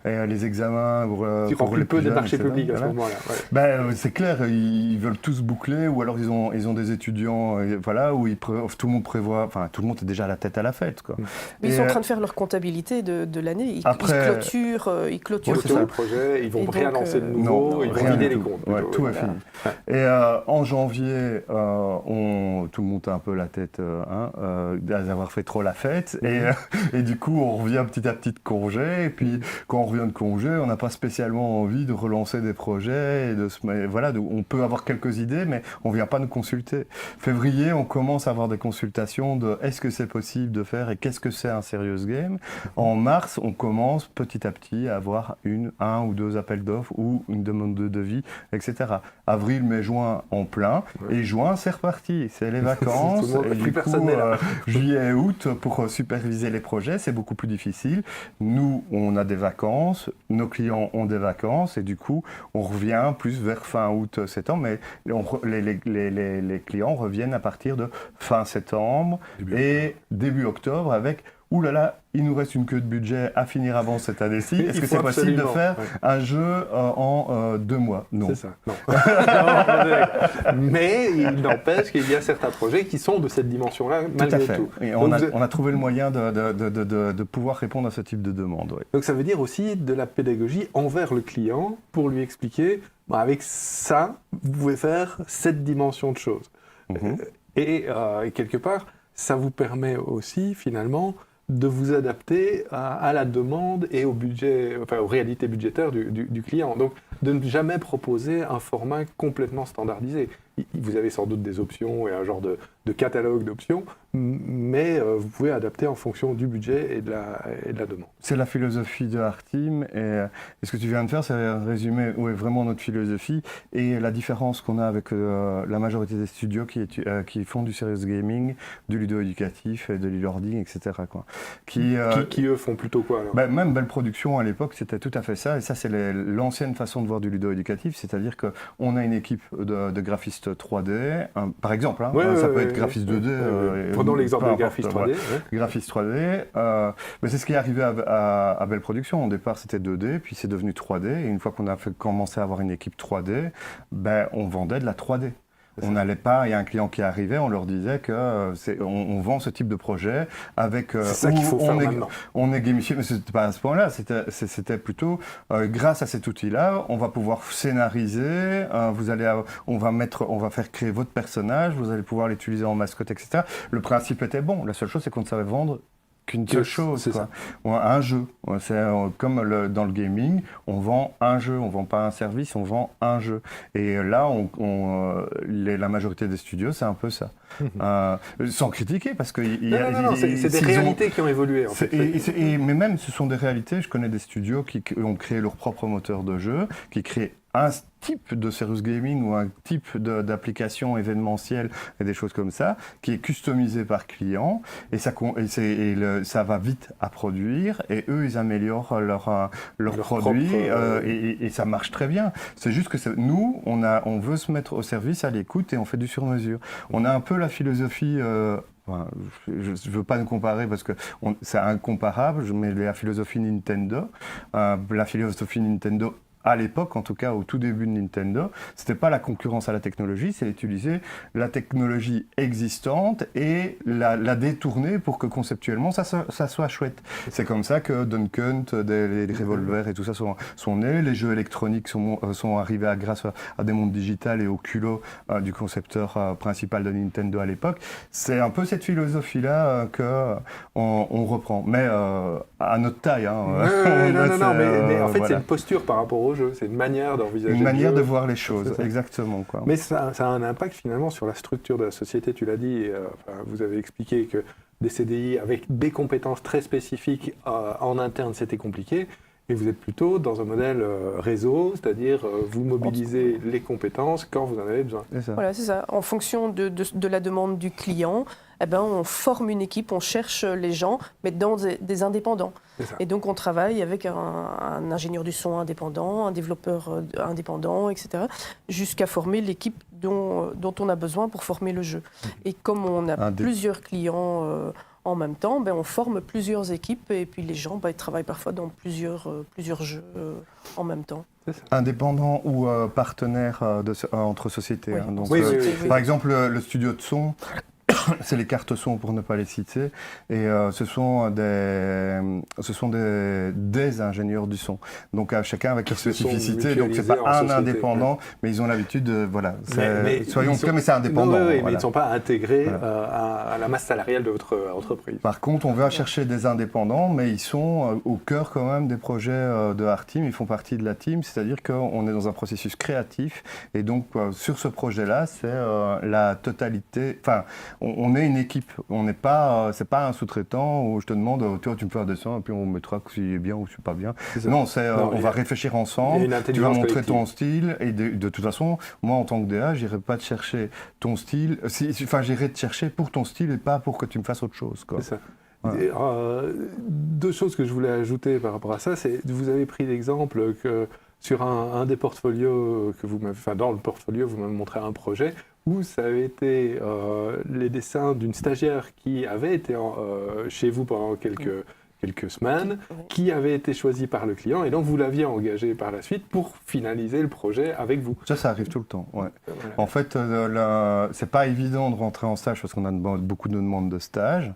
Et les examens Qui pour remplit les peu plus des jeunes, marchés etc. publics à ce Voilà. moment-là. Ouais. C'est clair, ils veulent tous boucler, ou alors ils ont des étudiants, voilà, où tout le monde prévoit, enfin tout le monde est déjà à la tête à la fête, quoi. Mais ils sont en train de faire leur comptabilité de l'année. Ils clôturent Ouais, c'est tout. ça. Le projet, ils vont Et rien donc, lancer de Non, nouveau, ils vont rien vider du les tout. comptes. Ouais, plutôt, tout est voilà. fini. Et en janvier, tout le monde a un peu la tête d'avoir fait trop la fête. Et du coup, on revient petit à petit de congé. Et puis, quand on revient de congé, on n'a pas spécialement envie de relancer des projets. On peut avoir quelques idées, mais on ne vient pas nous consulter. Février, on commence à avoir des consultations de est-ce que c'est possible de faire et qu'est-ce que c'est un serious game. En mars, on commence petit à petit à avoir un ou deux appels d'offres ou une demande de devis, etc. Avril, mai, juin en plein. Ouais. Et juin, c'est reparti. C'est les vacances. Tout le monde- et plus du personne coup, n'est là. juillet et août, pour superviser les projets, c'est beaucoup plus difficile. Nous, on a des vacances. Nos clients ont des vacances. Et du coup, on revient plus vers fin août, septembre. Mais les clients reviennent à partir de fin septembre et début octobre avec ouh là là, il nous reste une queue de budget à finir avant cette année-ci. Est-ce que c'est possible de faire un jeu en 2 mois? Non. C'est ça. Non. Non, mais il n'empêche qu'il y a certains projets qui sont de cette dimension-là, malgré Tout à fait. tout. Et Donc, on a trouvé le moyen de pouvoir répondre à ce type de demande. Ouais. Donc ça veut dire aussi de la pédagogie envers le client pour lui expliquer, avec ça, vous pouvez faire cette dimension de choses. Et quelque part, ça vous permet aussi finalement de vous adapter à la demande et au budget, enfin aux réalités budgétaires du client. Donc de ne jamais proposer un format complètement standardisé. Vous avez sans doute des options et un genre de catalogue d'options, mais vous pouvez adapter en fonction du budget et de la demande. C'est la philosophie de Arteam et ce que tu viens de faire, c'est résumer vraiment notre philosophie et la différence qu'on a avec la majorité des studios qui font du serious gaming, du ludo-éducatif, de l'e-learning, etc. quoi. Qui eux font plutôt quoi alors? Même Belle Production à l'époque, c'était tout à fait ça. Et ça, c'est l'ancienne façon de voir du ludo-éducatif, c'est-à-dire qu'on a une équipe de graphistes 3D, par exemple, ça peut être graphiste 2D. Prenons l'exemple de graphiste 3D. Voilà. Graphiste 3D. Mais c'est ce qui est arrivé à Belle Production. Au départ, c'était 2D, puis c'est devenu 3D. Et une fois qu'on a commencé à avoir une équipe 3D, on vendait de la 3D. On n'allait pas, il y a un client qui arrivait, on leur disait que on vend ce type de projet avec c'est ça qu'il faut faire maintenant. On est gamifié, mais c'était pas à ce point-là. C'était plutôt grâce à cet outil-là, on va pouvoir scénariser. On va faire créer votre personnage. Vous allez pouvoir l'utiliser en mascotte, etc. Le principe était bon. La seule chose, c'est qu'on ne savait vendre qu'une seule chose, quoi. Un jeu. C'est comme dans le gaming, on vend un jeu, on vend pas un service, on vend un jeu. Et là, la majorité des studios, c'est un peu ça. Sans critiquer, parce que non, c'est des réalités qui ont évolué. En fait. Mais même, ce sont des réalités. Je connais des studios qui ont créé leur propre moteur de jeu, qui créent un type de serious gaming ou un type d'application événementielle et des choses comme ça, qui est customisé par client, et ça va vite à produire, et eux, ils améliorent leur produit, et ça marche très bien. C'est juste que nous, on veut se mettre au service, à l'écoute, et on fait du sur-mesure. On a un peu la philosophie... je ne veux pas nous comparer parce que c'est incomparable, mais la philosophie Nintendo, à l'époque, en tout cas au tout début de Nintendo, c'était pas la concurrence à la technologie, c'est utiliser la technologie existante et la détourner pour que conceptuellement ça soit chouette. C'est comme ça que Duck Hunt, les revolvers et tout ça sont nés. Les jeux électroniques sont arrivés grâce à des mondes digitales et au culot du concepteur principal de Nintendo à l'époque. C'est un peu cette philosophie-là qu'on reprend, mais à notre taille. Mais en fait, voilà. c'est une posture par rapport au jeu, c'est une manière d'envisager. Une manière le de jeu. voir les choses, exactement. Quoi. Mais ça a un impact finalement sur la structure de la société, tu l'as dit, et, vous avez expliqué que des CDI avec des compétences très spécifiques en interne, c'était compliqué. Et vous êtes plutôt dans un modèle réseau, c'est-à-dire vous mobilisez les compétences quand vous en avez besoin. C'est ça. Voilà, c'est ça. En fonction de la demande du client, on forme une équipe, on cherche les gens, mais dans des indépendants. Et donc on travaille avec un ingénieur du son indépendant, un développeur indépendant, etc., jusqu'à former l'équipe dont on a besoin pour former le jeu. Et comme on a plusieurs clients en même temps, on forme plusieurs équipes et puis les gens ils travaillent parfois dans plusieurs jeux en même temps. Indépendant ou partenaire entre sociétés. Oui. Hein. Donc, Oui. Par exemple, le studio de son, c'est les cartes son pour ne pas les citer, et ce sont des ingénieurs du son. Donc chacun avec sa spécificité, donc c'est pas un indépendant, mais ils ont l'habitude de soyons clairs, mais c'est indépendant. Mais ils ne sont pas intégrés à la masse salariale de votre entreprise. Par contre, on va chercher des indépendants, mais ils sont au cœur quand même des projets de Arteam, ils font partie de la team, c'est-à-dire qu'on est dans un processus créatif, et donc sur ce projet-là, c'est la totalité, enfin, on est une équipe, on n'est pas, c'est pas un sous-traitant où je te demande, toi tu me fais un dessin et puis on mettra s'il est bien ou si pas bien. Non, on va réfléchir ensemble, tu vas montrer ton style et de toute façon, moi en tant que DA, j'irai pas te chercher ton style, j'irai te chercher pour ton style et pas pour que tu me fasses autre chose. Quoi. C'est ça. Ouais. Et, deux choses que je voulais ajouter par rapport à ça, c'est vous avez pris l'exemple que sur un des portfolios que vous m'avez, dans le portfolio, vous m'avez montré un projet où ça avait été les dessins d'une stagiaire qui avait été chez vous pendant quelques semaines, qui avait été choisie par le client, et donc vous l'aviez engagé par la suite pour finaliser le projet avec vous. Ça arrive tout le temps, ouais. Voilà. En fait, c'est pas évident de rentrer en stage parce qu'on a beaucoup de demandes de stage.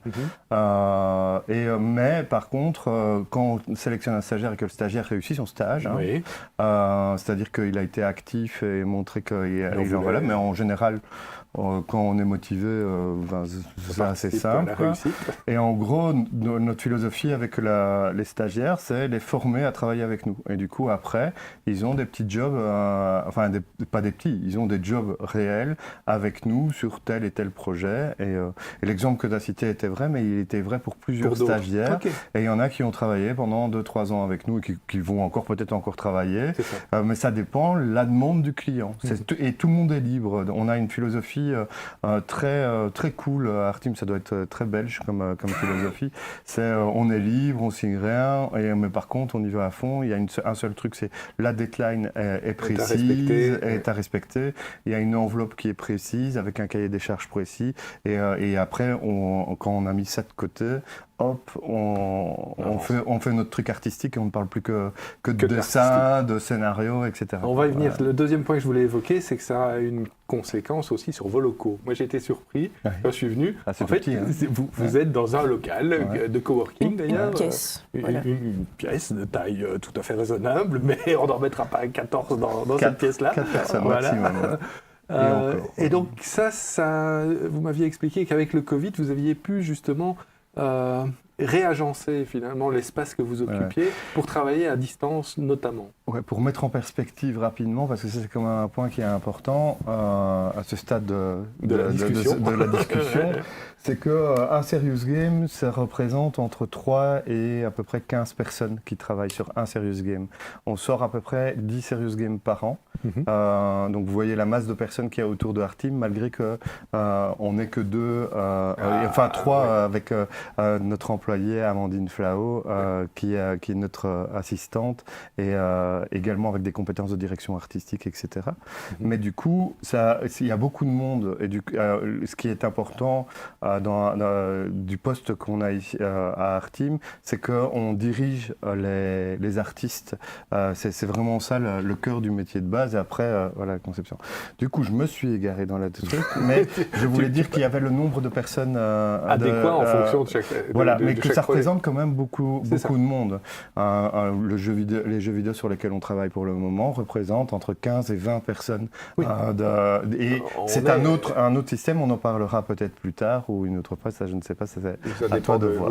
Mais par contre, quand on sélectionne un stagiaire et que le stagiaire réussit son stage, Oui. c'est-à-dire qu'il a été actif et montré qu'il voilà, mais en général, quand on est motivé, c'est assez simple. Et en gros, notre philosophie avec les stagiaires, c'est les former à travailler avec nous. Et du coup, après, ils ont des petits jobs, pas des petits, ils ont des jobs réels avec nous sur tel et tel projet. Et l'exemple que tu as cité était vrai, mais il était vrai pour plusieurs stagiaires. Okay. Et il y en a qui ont travaillé pendant 2-3 ans avec nous et qui vont peut-être encore travailler. Mais ça dépend de la demande du client. Et tout le monde est libre. On a une philosophie très cool. Arteam, ça doit être très belge comme philosophie. On est libre, on signe rien, mais par contre, on y va à fond. Il y a un seul truc, c'est la deadline est précise, est à respecter. Il y a une enveloppe qui est précise, avec un cahier des charges précis. Et après, quand on a mis ça de côté, hop, on fait notre truc artistique et on ne parle plus que de dessin, de scénario, etc. On va y venir. Le deuxième point que je voulais évoquer, c'est que ça a une conséquence aussi sur vos locaux. Moi, j'ai été surpris quand je suis venu. En fait, vous êtes dans un local de coworking, d'ailleurs. Une pièce. Une pièce de taille tout à fait raisonnable, mais on n'en mettra pas 14 dans cette pièce-là. 4 personnes maximum. Et donc, ça, vous m'aviez expliqué qu'avec le Covid, vous aviez pu justement réagencer finalement l'espace que vous occupiez pour travailler à distance notamment. Ouais, pour mettre en perspective rapidement, parce que c'est quand même un point qui est important à ce stade de la discussion, c'est qu'un serious game, ça représente entre 3 et à peu près 15 personnes qui travaillent sur un serious game. On sort à peu près 10 serious games par an. Donc vous voyez la masse de personnes qu'il y a autour de Arteam, malgré qu'on n'est que 2, 3 avec notre employée Amandine Flao, qui est notre assistante, et également avec des compétences de direction artistique, etc. Mais du coup, il y a beaucoup de monde, et ce qui est important du poste qu'on a ici, à Arteam, c'est qu'on dirige les artistes. C'est vraiment ça le cœur du métier de base. Et après, la conception. Du coup, je me suis égaré dans la truc, mais je voulais dire qu'il y avait le nombre de personnes adéquat en fonction de chaque. Mais que ça représente quand même beaucoup de monde. Les jeux vidéo sur lesquels on travaille pour le moment représentent entre 15 et 20 personnes. Et c'est un autre système, on en parlera peut-être plus tard, ou une autre fois, ça je ne sais pas, c'est à toi de voir.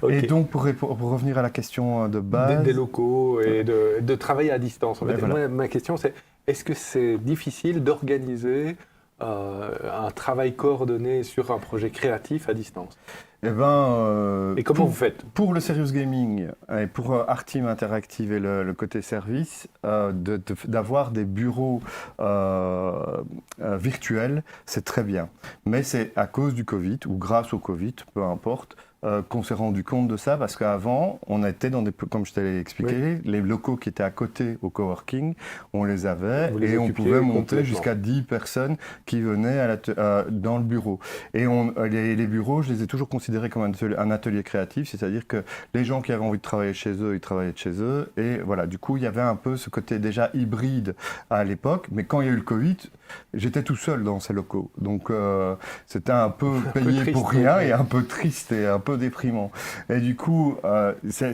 Okay. Et donc, pour revenir à la question de base... Des locaux et de travailler à distance. En fait, moi, ma question, c'est est-ce que c'est difficile d'organiser un travail coordonné sur un projet créatif à distance? Et comment vous faites? Pour le serious gaming et pour Arteam Interactive et le côté service, d'avoir des bureaux virtuels, c'est très bien. Mais c'est à cause du Covid, ou grâce au Covid, peu importe, qu'on s'est rendu compte de ça, parce qu'avant, on était dans des, comme je t'avais expliqué, les locaux qui étaient à côté au coworking, on les avait et on pouvait monter jusqu'à 10 personnes qui venaient dans le bureau. Et les bureaux, je les ai toujours considérés comme un atelier créatif, c'est-à-dire que les gens qui avaient envie de travailler chez eux, ils travaillaient de chez eux. Et voilà, du coup, il y avait un peu ce côté déjà hybride à l'époque. Mais quand il y a eu le Covid, j'étais tout seul dans ces locaux. Donc, c'était un peu payé triste, pour rien et un peu triste et un peu déprimant. Et du coup,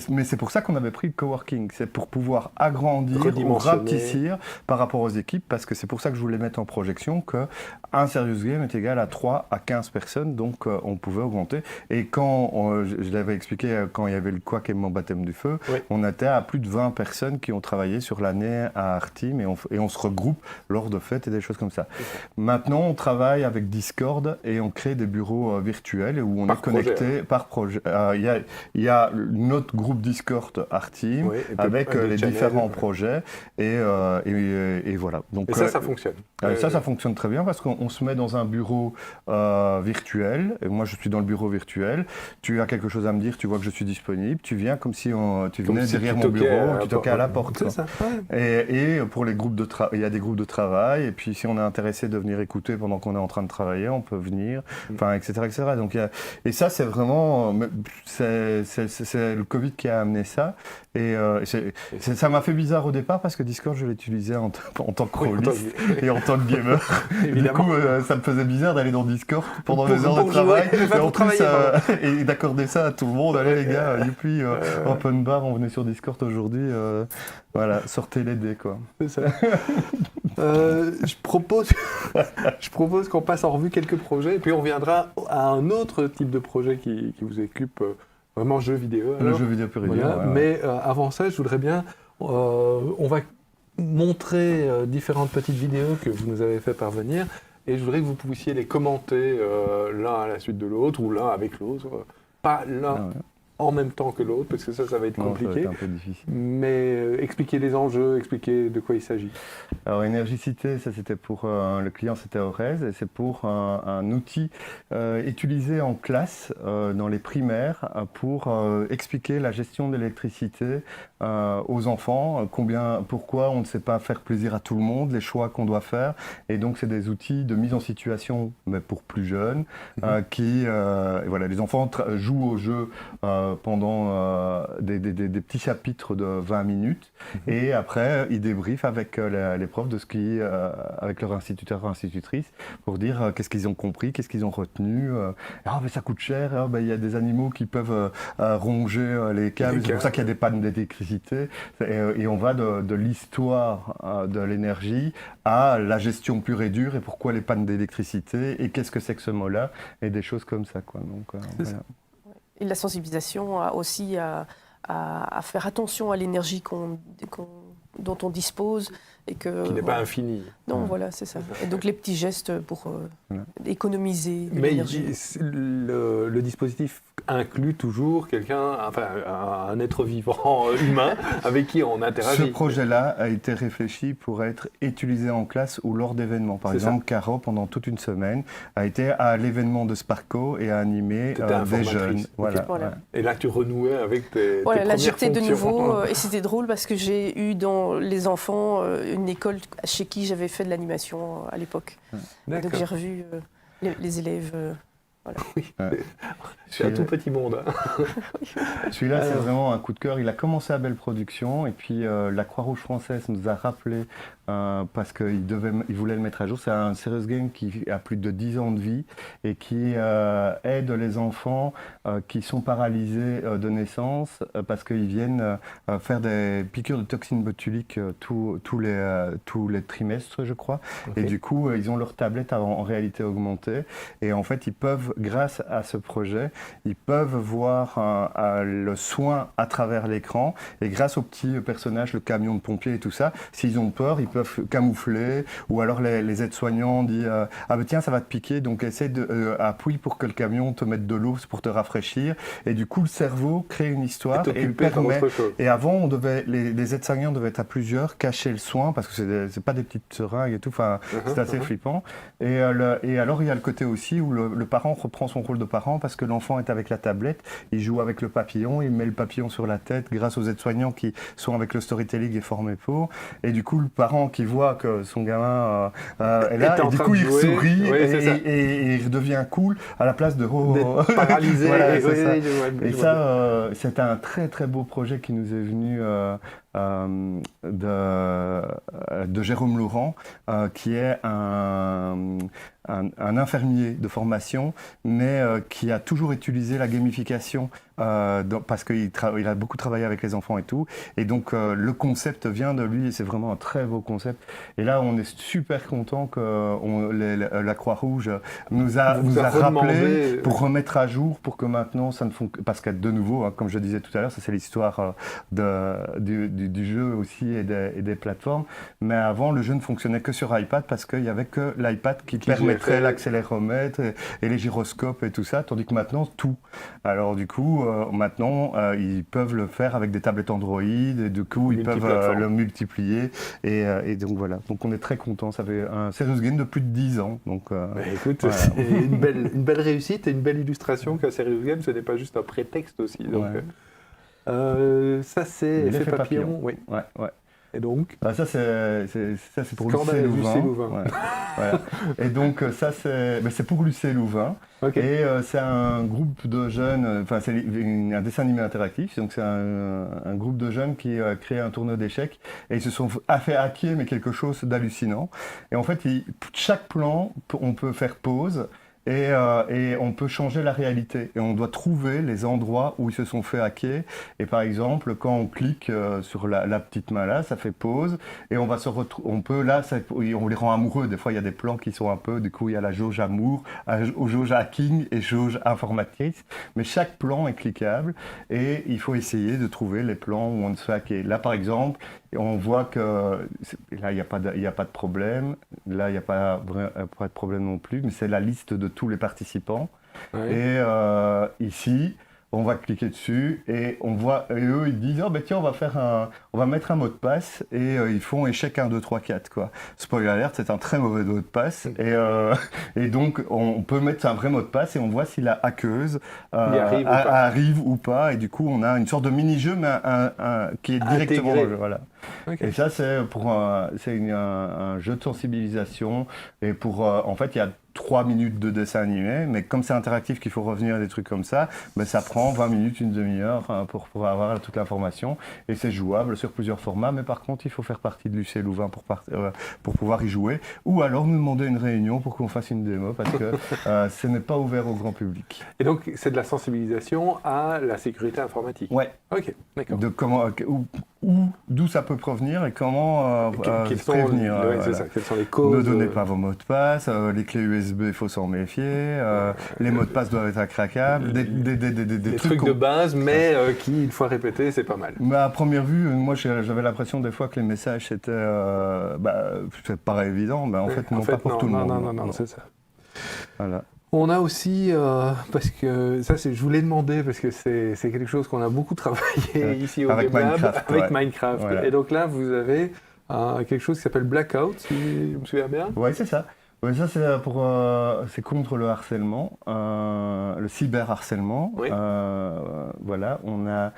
mais c'est pour ça qu'on avait pris le coworking. C'est pour pouvoir agrandir ou rapetissir par rapport aux équipes, parce que c'est pour ça que je voulais mettre en projection qu'un Serious Game est égal à 3 à 15 personnes, donc on pouvait augmenter. Et quand, je l'avais expliqué, quand il y avait le couac et mon baptême du feu, on était à plus de 20 personnes qui ont travaillé sur l'année à Arteam et on se regroupe lors de fêtes et des choses comme ça. Maintenant, on travaille avec Discord et on crée des bureaux virtuels où on est connecté par projet. Il y a notre groupe Discord Arteam avec les différents projets et voilà. Donc, et ça fonctionne. Ça fonctionne très bien parce qu'on se met dans un bureau virtuel. Et moi, je suis dans le bureau virtuel. Tu as quelque chose à me dire, tu vois que je suis disponible. Tu viens comme si tu venais derrière mon bureau, tu toquais à la porte. C'est ça. Et pour les groupes il y a des groupes de travail. Et puis, si on est intéressé de venir écouter pendant qu'on est en train de travailler, on peut venir, enfin, etc., etc. Donc, et ça, c'est vraiment, c'est le Covid qui a amené ça. Et ça m'a fait bizarre au départ parce que Discord, je l'utilisais en tant que rôliste et en tant que gamer. Du coup, ça me faisait bizarre d'aller dans Discord pendant les heures de travail et en plus et d'accorder ça à tout le monde. Allez les gars, youpi, open bar, on venait sur Discord aujourd'hui. Voilà, sortez les dés, quoi. C'est ça. Je propose qu'on passe en revue quelques projets et puis on reviendra à un autre type de projet qui vous occupe, vraiment jeux vidéo. Le jeu vidéo pur et dur. Voilà. Mais avant ça, je voudrais bien... on va montrer différentes petites vidéos que vous nous avez fait parvenir et je voudrais que vous puissiez les commenter l'un à la suite de l'autre ou l'un avec l'autre. Pas l'un en même temps que l'autre, parce que ça va être compliqué. Ça va être un peu difficile. Mais expliquer les enjeux, expliquer de quoi il s'agit. Alors, Énergicité, ça c'était pour le client, c'était Orez, et c'est pour un outil utilisé en classe dans les primaires pour expliquer la gestion de l'électricité aux enfants, pourquoi on ne sait pas faire plaisir à tout le monde, les choix qu'on doit faire. Et donc, c'est des outils de mise en situation, mais pour plus jeunes, voilà, les enfants jouent au jeu pendant des petits chapitres de 20 minutes et après ils débriefent avec les profs de avec leur instituteur ou institutrice pour dire qu'est-ce qu'ils ont compris, qu'est-ce qu'ils ont retenu. Mais ça coûte cher, il y a des animaux qui peuvent ronger les câbles, c'est pour ça qu'il y a des pannes d'électricité et on va de l'histoire de l'énergie à la gestion pure et dure et pourquoi les pannes d'électricité et qu'est-ce que c'est que ce mot-là et des choses comme ça, quoi. Donc, voilà. Et la sensibilisation aussi à faire attention à l'énergie dont on dispose. Et qui n'est pas infinie. Non, voilà, c'est ça. Et donc les petits gestes pour économiser l'énergie. Mais le dispositif inclut toujours un être vivant humain avec qui on interagit. Ce projet-là a été réfléchi pour être utilisé en classe ou lors d'événements. Par exemple, Caro, pendant toute une semaine, a été à l'événement de Sparco et a animé des jeunes. Voilà. Et là, tu renouais avec tes voilà, premières là, j'étais de fonctions. nouveau, et c'était drôle parce que j'ai eu dans les enfants une école chez qui j'avais fait de l'animation à l'époque. Donc j'ai revu les élèves. Voilà. Oui. C'est un tout petit monde. Celui-là, c'est vraiment un coup de cœur. Il a commencé à Belle Production et puis la Croix-Rouge française nous a rappelé parce qu'il voulait le mettre à jour. C'est un serious game qui a plus de 10 ans de vie et qui aide les enfants qui sont paralysés de naissance parce qu'ils viennent faire des piqûres de toxines botuliques tous les trimestres, je crois. Okay. Et du coup, ils ont leur tablette en réalité augmentée et en fait, ils peuvent, grâce à ce projet, ils peuvent voir le soin à travers l'écran et grâce au petit personnage, le camion de pompier et tout ça, s'ils ont peur, ils peuvent peuvent camoufler, ou alors les aides-soignants disent ah ben tiens ça va te piquer, donc essaie appuie pour que le camion te mette de l'eau pour te rafraîchir, et du coup le cerveau crée une histoire et permet. Et avant les aides-soignants devaient être à plusieurs, cacher le soin parce que c'est pas des petites seringues et tout, enfin c'est assez flippant. Et alors il y a le côté aussi où le parent reprend son rôle de parent parce que l'enfant est avec la tablette, il joue avec le papillon, il met le papillon sur la tête grâce aux aides-soignants qui sont avec le storytelling et formés pour. Et du coup, le parent qui voit que son gamin est là, et du coup, il sourit et il devient cool à la place de paralysé. Voilà, et ça, c'est un très très beau projet qui nous est venu de Jérôme Laurent, qui est un infirmier de formation, mais qui a toujours utilisé la gamification parce qu'il a beaucoup travaillé avec les enfants et tout. Et donc, le concept vient de lui et c'est vraiment un très beau concept. Et là, on est super content que la Croix-Rouge nous a rappelé pour remettre à jour, pour que maintenant, ça ne fonctionne... Parce que de nouveau, comme je disais tout à l'heure, ça c'est l'histoire du jeu aussi et des plateformes. Mais avant, le jeu ne fonctionnait que sur iPad parce qu'il n'y avait que l'iPad qui permettrait l'accéléromètre et les gyroscopes et tout ça, tandis que maintenant, tout. Alors du coup, maintenant, ils peuvent le faire avec des tablettes Android et du coup, ils peuvent le multiplier. Et donc voilà, donc on est très contents. Ça fait un Serious Game de plus de 10 ans. Donc, écoute, voilà. c'est une belle réussite et une belle illustration qu'un Serious Game, ce n'est pas juste un prétexte aussi. Donc, ça, c'est Effet Papillon. Oui. Ouais. Et donc ça c'est pour Lucé Louvain. Voilà. Et donc ça c'est pour Lucé Louvain. Okay. Et c'est un groupe de jeunes, enfin c'est un dessin animé interactif, donc c'est un groupe de jeunes qui a créé un tournoi d'échecs et ils se sont fait hacker mais quelque chose d'hallucinant. Et en fait chaque plan on peut faire pause. Et on peut changer la réalité. Et on doit trouver les endroits où ils se sont fait hacker. Et par exemple, quand on clique sur la petite main là, ça fait pause. Et on va on peut là, on les rend amoureux. Des fois, il y a des plans qui sont un peu. Du coup, il y a la jauge amour, jauge hacking et jauge informatrice. Mais chaque plan est cliquable. Et il faut essayer de trouver les plans où on se fait hacker. Là, par exemple, on voit que là, il n'y a pas de problème. Là, il n'y a pas de problème non plus. Mais c'est la liste de tous les participants. Ouais. Et ici, on va cliquer dessus et on voit, et eux ils disent tiens on va mettre un mot de passe et ils font échec 1, 2, 3, 4 quoi. Spoiler alert, c'est un très mauvais mot de passe et donc on peut mettre un vrai mot de passe et on voit si la hackeuse arrive ou pas et du coup on a une sorte de mini-jeu mais qui est directement dans le jeu. Voilà. Okay. Et ça c'est un jeu de sensibilisation et en fait il y a 3 minutes de dessin animé, mais comme c'est interactif qu'il faut revenir à des trucs comme ça, ben ça prend 20 minutes, une demi-heure pour avoir toute l'information et c'est jouable sur plusieurs formats, mais par contre il faut faire partie de Lucé Louvain pour pouvoir y jouer ou alors nous demander une réunion pour qu'on fasse une démo parce que ce n'est pas ouvert au grand public. Et donc c'est de la sensibilisation à la sécurité informatique. Ouais. Ok, d'accord. De comment d'où ça peut provenir et comment prévenir. C'est ça. Quelles sont les causes. Ne donnez pas vos mots de passe, les clés USB, il faut s'en méfier, les mots de passe doivent être incraquables, des trucs de base, mais qui, une fois répétés, c'est pas mal. Mais à première vue, moi j'avais l'impression des fois que les messages c'était ça paraît évident, mais en fait non, pas pour tout le monde. Non, c'est ça. Voilà. On a aussi, parce que ça, je vous l'ai demandé, parce que c'est quelque chose qu'on a beaucoup travaillé ici au Game Lab, avec Minecraft. Voilà. Et donc là, vous avez quelque chose qui s'appelle Blackout, si je me souviens bien. Oui, c'est ça. Oui, ça c'est contre le harcèlement, le cyberharcèlement. Oui. Voilà, on a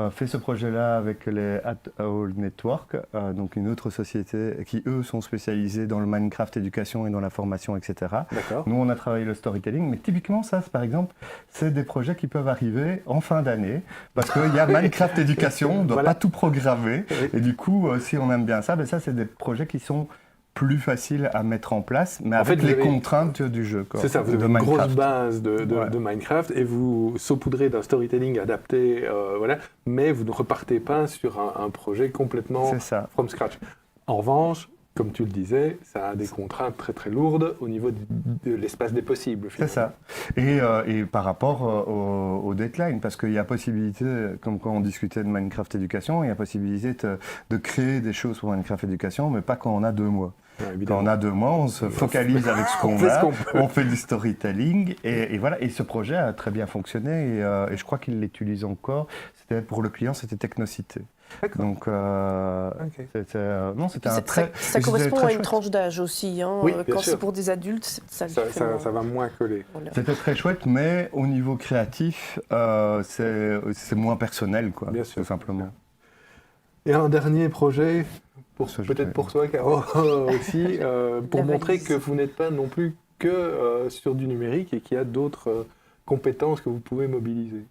fait ce projet-là avec les At-All Network, donc une autre société qui eux sont spécialisés dans le Minecraft éducation et dans la formation, etc. D'accord. Nous on a travaillé le storytelling, mais typiquement ça, par exemple, c'est des projets qui peuvent arriver en fin d'année parce qu'il y a Minecraft éducation, on ne doit pas tout programmer, et du coup, si on aime bien ça, ben ça c'est des projets qui sont plus facile à mettre en place, mais avec les contraintes du jeu. C'est ça, vous avez une grosse base de Minecraft et vous saupoudrez d'un storytelling adapté, voilà, mais vous ne repartez pas sur un projet complètement from scratch. En revanche, comme tu le disais, ça a des contraintes très très lourdes au niveau de l'espace des possibles. C'est ça. Et par rapport au deadline, parce qu'il y a possibilité, comme quand on discutait de Minecraft Éducation, il y a possibilité de créer des choses pour Minecraft Éducation, mais pas quand on a 2 mois. Ouais, Quand on a 2 mois, on se focalise avec ce qu'on a, on fait du storytelling, et voilà. Et ce projet a très bien fonctionné, et je crois qu'il l'utilise encore. Pour le client, c'était Technocité. D'accord. Donc, c'était un très... Ça correspond à une tranche d'âge aussi. Hein. Oui, quand sûr. c'est pour des adultes, ça va moins coller. Voilà. C'était très chouette, mais au niveau créatif, c'est moins personnel, quoi, Bien sûr, tout simplement. Et un dernier projet, Ça, peut-être pour toi, Caro, aussi, pour montrer que vous n'êtes pas non plus que sur du numérique et qu'il y a d'autres compétences que vous pouvez mobiliser.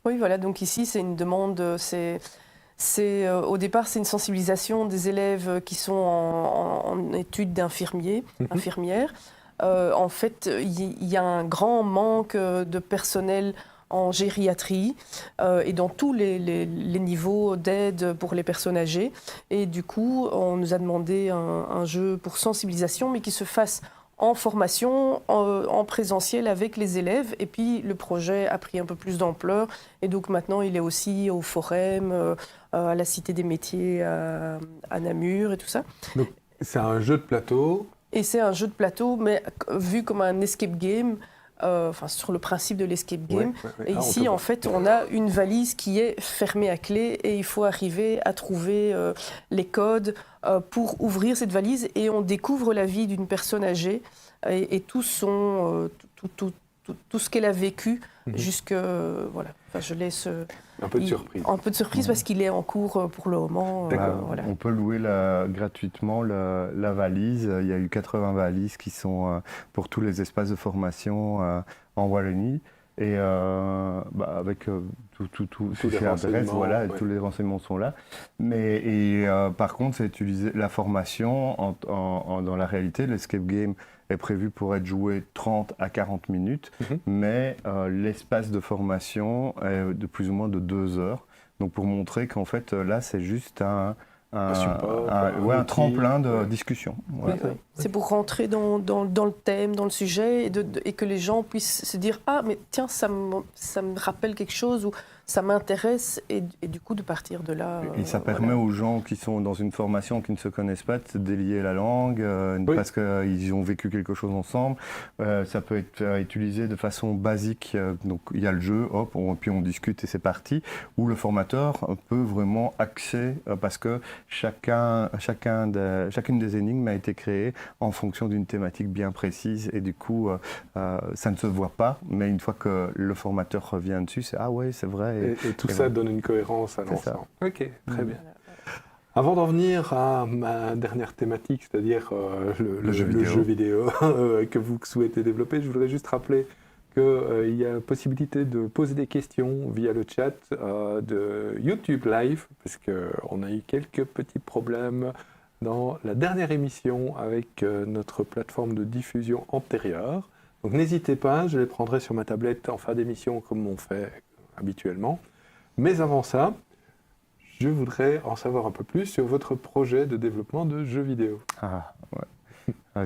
Oui, voilà. Donc ici, c'est une demande. Au départ, c'est une sensibilisation des élèves qui sont en études infirmières. En fait, il y a un grand manque de personnel en gériatrie et dans tous les niveaux d'aide pour les personnes âgées. Et du coup, on nous a demandé un jeu pour sensibilisation, mais qui se fasse en formation, en présentiel avec les élèves. Et puis, le projet a pris un peu plus d'ampleur. Et donc, maintenant, il est aussi au Forum, à la Cité des Métiers à Namur et tout ça. Donc, c'est un jeu de plateau. Et c'est un jeu de plateau, mais vu comme un escape game, sur le principe de l'escape game. Ouais. Et ici, en fait, on a une valise qui est fermée à clé et il faut arriver à trouver les codes pour ouvrir cette valise, et on découvre la vie d'une personne âgée et tout ce qu'elle a vécu jusque... voilà. Enfin, je laisse... Un peu de surprise. Un peu de surprise parce qu'il est en cours pour le moment. Voilà. On peut louer gratuitement la valise. Il y a eu 80 valises qui sont pour tous les espaces de formation en Wallonie. Et avec toutes les adresses, voilà, tous les renseignements sont là. Par contre, c'est utiliser la formation dans la réalité. L'escape game est prévu pour être joué 30 à 40 minutes, mais l'espace de formation est de plus ou moins de 2 heures. Donc pour montrer qu'en fait, là, c'est juste un tremplin de discussion. Ouais. Oui. C'est pour rentrer dans le thème, dans le sujet, et que les gens puissent se dire « Ah, mais tiens, ça me rappelle quelque chose » ou « ça m'intéresse » et du coup de partir de là. Et ça permet aux gens qui sont dans une formation, qui ne se connaissent pas, de se délier la langue, parce qu'ils ont vécu quelque chose ensemble. Ça peut être utilisé de façon basique. Donc il y a le jeu, puis on discute et c'est parti. Où le formateur peut vraiment axer, parce que chacune des énigmes a été créée en fonction d'une thématique bien précise, et du coup ça ne se voit pas, mais une fois que le formateur revient dessus, c'est « Ah ouais, c'est vrai ». Et tout ça donne une cohérence à l'ensemble. Ok, très bien. Avant d'en venir à ma dernière thématique, c'est-à-dire le jeu vidéo que vous souhaitez développer, je voudrais juste rappeler qu'il y a possibilité de poser des questions via le chat de YouTube Live, parce qu'on a eu quelques petits problèmes dans la dernière émission avec notre plateforme de diffusion antérieure. Donc n'hésitez pas, je les prendrai sur ma tablette en fin d'émission comme on fait habituellement. Mais avant ça, je voudrais en savoir un peu plus sur votre projet de développement de jeux vidéo.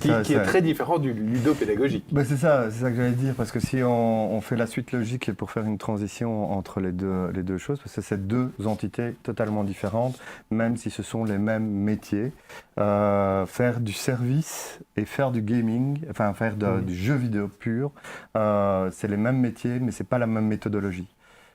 Qui est très différent du ludopédagogique. C'est ça que j'allais dire, parce que si on fait la suite logique pour faire une transition entre les deux choses, parce que c'est 2 entités totalement différentes, même si ce sont les mêmes métiers. Faire du service et faire du gaming, enfin faire du jeu vidéo pur, c'est les mêmes métiers, mais c'est pas la même méthodologie.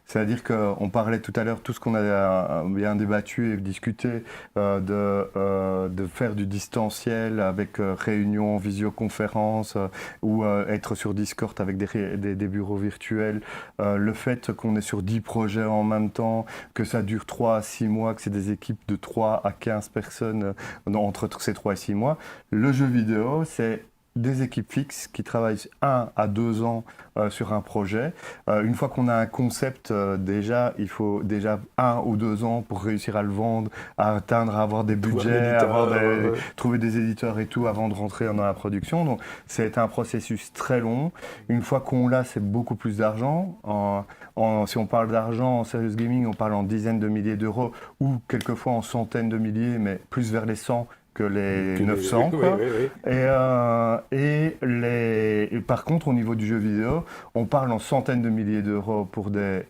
C'est-à-dire qu'on parlait tout à l'heure, tout ce qu'on a bien débattu et discuté, de faire du distanciel avec réunion, visioconférence, ou être sur Discord avec des bureaux virtuels, le fait qu'on est sur 10 projets en même temps, que ça dure 3 à 6 mois, que c'est des équipes de 3 à 15 personnes entre ces 3 et 6 mois. Le jeu vidéo, c'est des équipes fixes qui travaillent 1 à 2 ans sur un projet. Une fois qu'on a un concept, déjà, il faut déjà 1 ou 2 ans pour réussir à le vendre, à avoir des budgets, trouver des éditeurs et tout avant de rentrer dans la production. Donc, c'est un processus très long. Une fois qu'on l'a, c'est beaucoup plus d'argent. Si on parle d'argent en serious gaming, on parle en dizaines de milliers d'euros ou quelquefois en centaines de milliers, mais plus vers les 100 que les 900. Quoi. Et par contre, au niveau du jeu vidéo, on parle en centaines de milliers d'euros pour des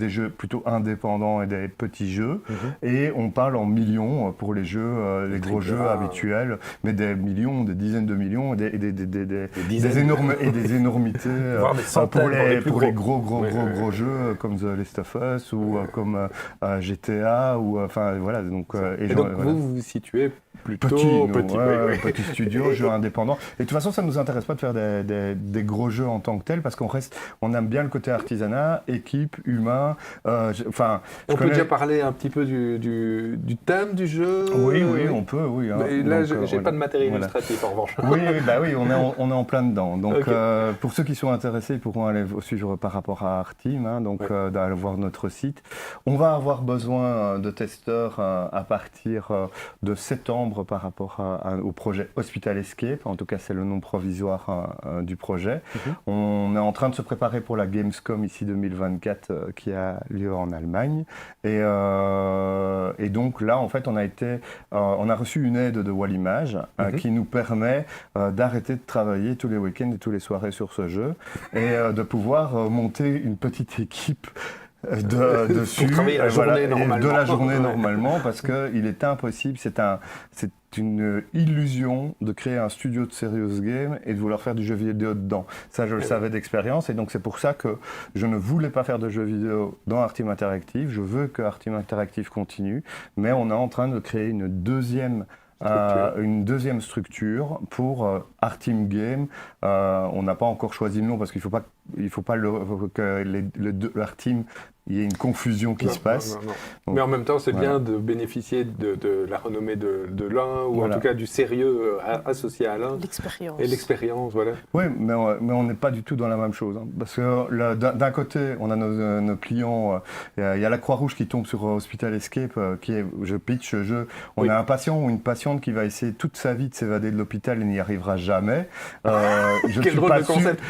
jeux plutôt indépendants et des petits jeux. Et on parle en millions pour les jeux, les gros jeux habituels, mais des millions, des dizaines de millions et des énormités pour les gros jeux comme The Last of Us ou comme GTA ou enfin voilà. Donc, vous vous situez plutôt petit studio, jeu indépendant. Et de toute façon, ça ne nous intéresse pas de faire des gros jeux en tant que tels, parce on aime bien le côté artisanat, équipe, humain. On peut déjà parler un petit peu du thème du jeu. Oui, on peut, oui. Hein. Mais là, j'ai pas de matériel illustratif en revanche. Oui, on est en plein dedans. Donc, pour ceux qui sont intéressés, ils pourront aller suivre par rapport à Arteam, hein, d'aller voir notre site. On va avoir besoin de testeurs à partir de septembre par rapport au projet Hospital Escape. En tout cas, c'est le nom provisoire du projet. On est en train de se préparer pour la Gamescom ici 2024 qui a lieu en Allemagne. Et donc là, en fait, on a reçu une aide de Wallimage qui nous permet d'arrêter de travailler tous les week-ends et toutes les soirées sur ce jeu et de pouvoir monter une petite équipe dessus, pour travailler la journée normalement, parce qu'il est impossible, c'est une illusion de créer un studio de serious game et de vouloir faire du jeu vidéo dedans. Ça, je le savais d'expérience, et donc c'est pour ça que je ne voulais pas faire de jeux vidéo dans Arteam Interactive. Je veux que Arteam Interactive continue, mais on est en train de créer une deuxième structure pour Arteam Game. On n'a pas encore choisi le nom parce qu'il ne faut pas que Arteam, il y ait une confusion qui se passe. Non. Donc, mais en même temps, c'est bien de bénéficier de la renommée de l'un, ou en tout cas du sérieux associé à l'un. L'expérience. Et l'expérience, voilà. Oui, mais on n'est pas du tout dans la même chose. Hein, parce que d'un côté, on a nos clients, il y a la Croix-Rouge qui tombe sur Hospital Escape, je pitch ce jeu. On a un patient ou une patiente qui va essayer toute sa vie de s'évader de l'hôpital et n'y arrivera jamais. Quel drôle de concept.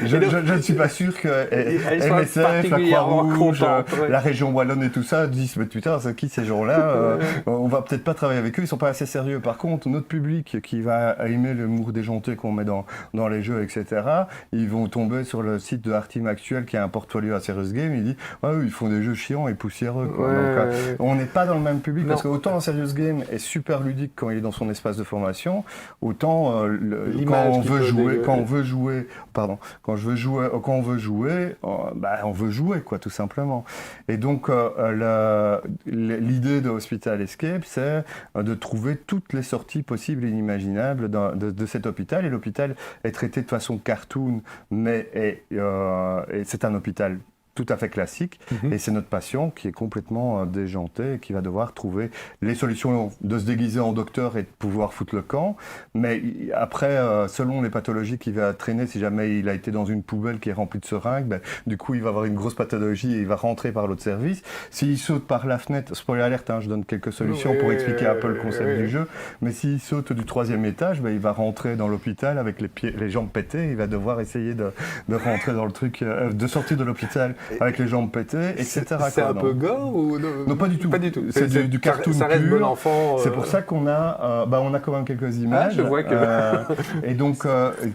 Je ne suis pas sûr que MSF, la Croix-Rouge, la région Wallonne et tout ça disent mais putain, c'est qui ces gens-là on va peut-être pas travailler avec eux, ils sont pas assez sérieux. Par contre, notre public qui va aimer l'humour déjanté qu'on met dans les jeux, etc., ils vont tomber sur le site de Arteam Actuel qui a un portfolio à Serious Game, ils disent ils font des jeux chiants et poussiéreux, quoi. Donc, on n'est pas dans le même public, parce qu'autant un Serious Game est super ludique quand il est dans son espace de formation, autant quand on veut jouer, on veut jouer, quoi, tout simplement. Et donc, l'idée de Hospital Escape, c'est de trouver toutes les sorties possibles et inimaginables de cet hôpital. Et l'hôpital est traité de façon cartoon, mais c'est un hôpital tout à fait classique, et c'est notre patient qui est complètement déjanté et qui va devoir trouver les solutions de se déguiser en docteur et de pouvoir foutre le camp. Mais après, selon les pathologies qu'il va traîner, si jamais il a été dans une poubelle qui est remplie de seringues, du coup il va avoir une grosse pathologie et il va rentrer par l'autre service. S'il saute par la fenêtre, spoiler alert, je donne quelques solutions pour expliquer un peu le concept du jeu, mais s'il saute du 3e étage, il va rentrer dans l'hôpital avec les jambes pétées, il va devoir essayer de rentrer dans le truc, de sortir de l'optital avec les jambes pétées, etc. C'est un peu gore ou non, pas du tout. Pas du tout. C'est du cartoon ça reste pur. bon enfant. C'est pour ça qu'on a quand même quelques images. Je vois que... et donc,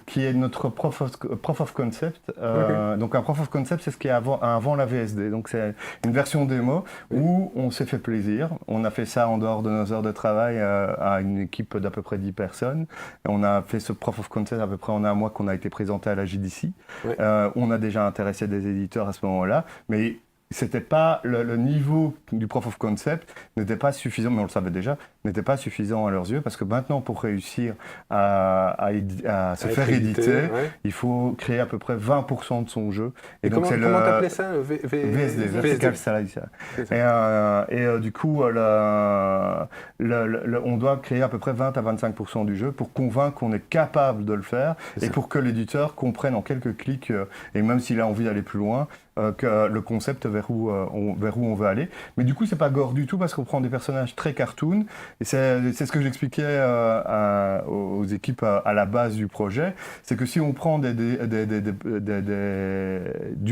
qui est notre proof of concept. Donc un proof of concept, c'est ce qui est avant la VSD. Donc c'est une version démo où on s'est fait plaisir. On a fait ça en dehors de nos heures de travail à une équipe d'à peu près 10 personnes. Et on a fait ce proof of concept à peu près en un mois qu'on a été présenté à la JDC. On a déjà intéressé des éditeurs à ce moment-là. Mais c'était pas le niveau du proof of concept n'était pas suffisant, mais on le savait déjà, n'était pas suffisant à leurs yeux, parce que maintenant, pour réussir à se faire éditer, il faut créer à peu près 20% de son jeu. Et donc comment t'appelais ça, VSD, Vertical Slice. Et du coup, on doit créer à peu près 20 à 25% du jeu pour convaincre qu'on est capable de le faire, et pour que l'éditeur comprenne en quelques clics, et même s'il a envie d'aller plus loin, que le concept vers où on veut aller. Mais du coup, c'est pas gore du tout parce qu'on prend des personnages très cartoon. Et c'est ce que j'expliquais aux équipes à la base du projet. C'est que si on prend du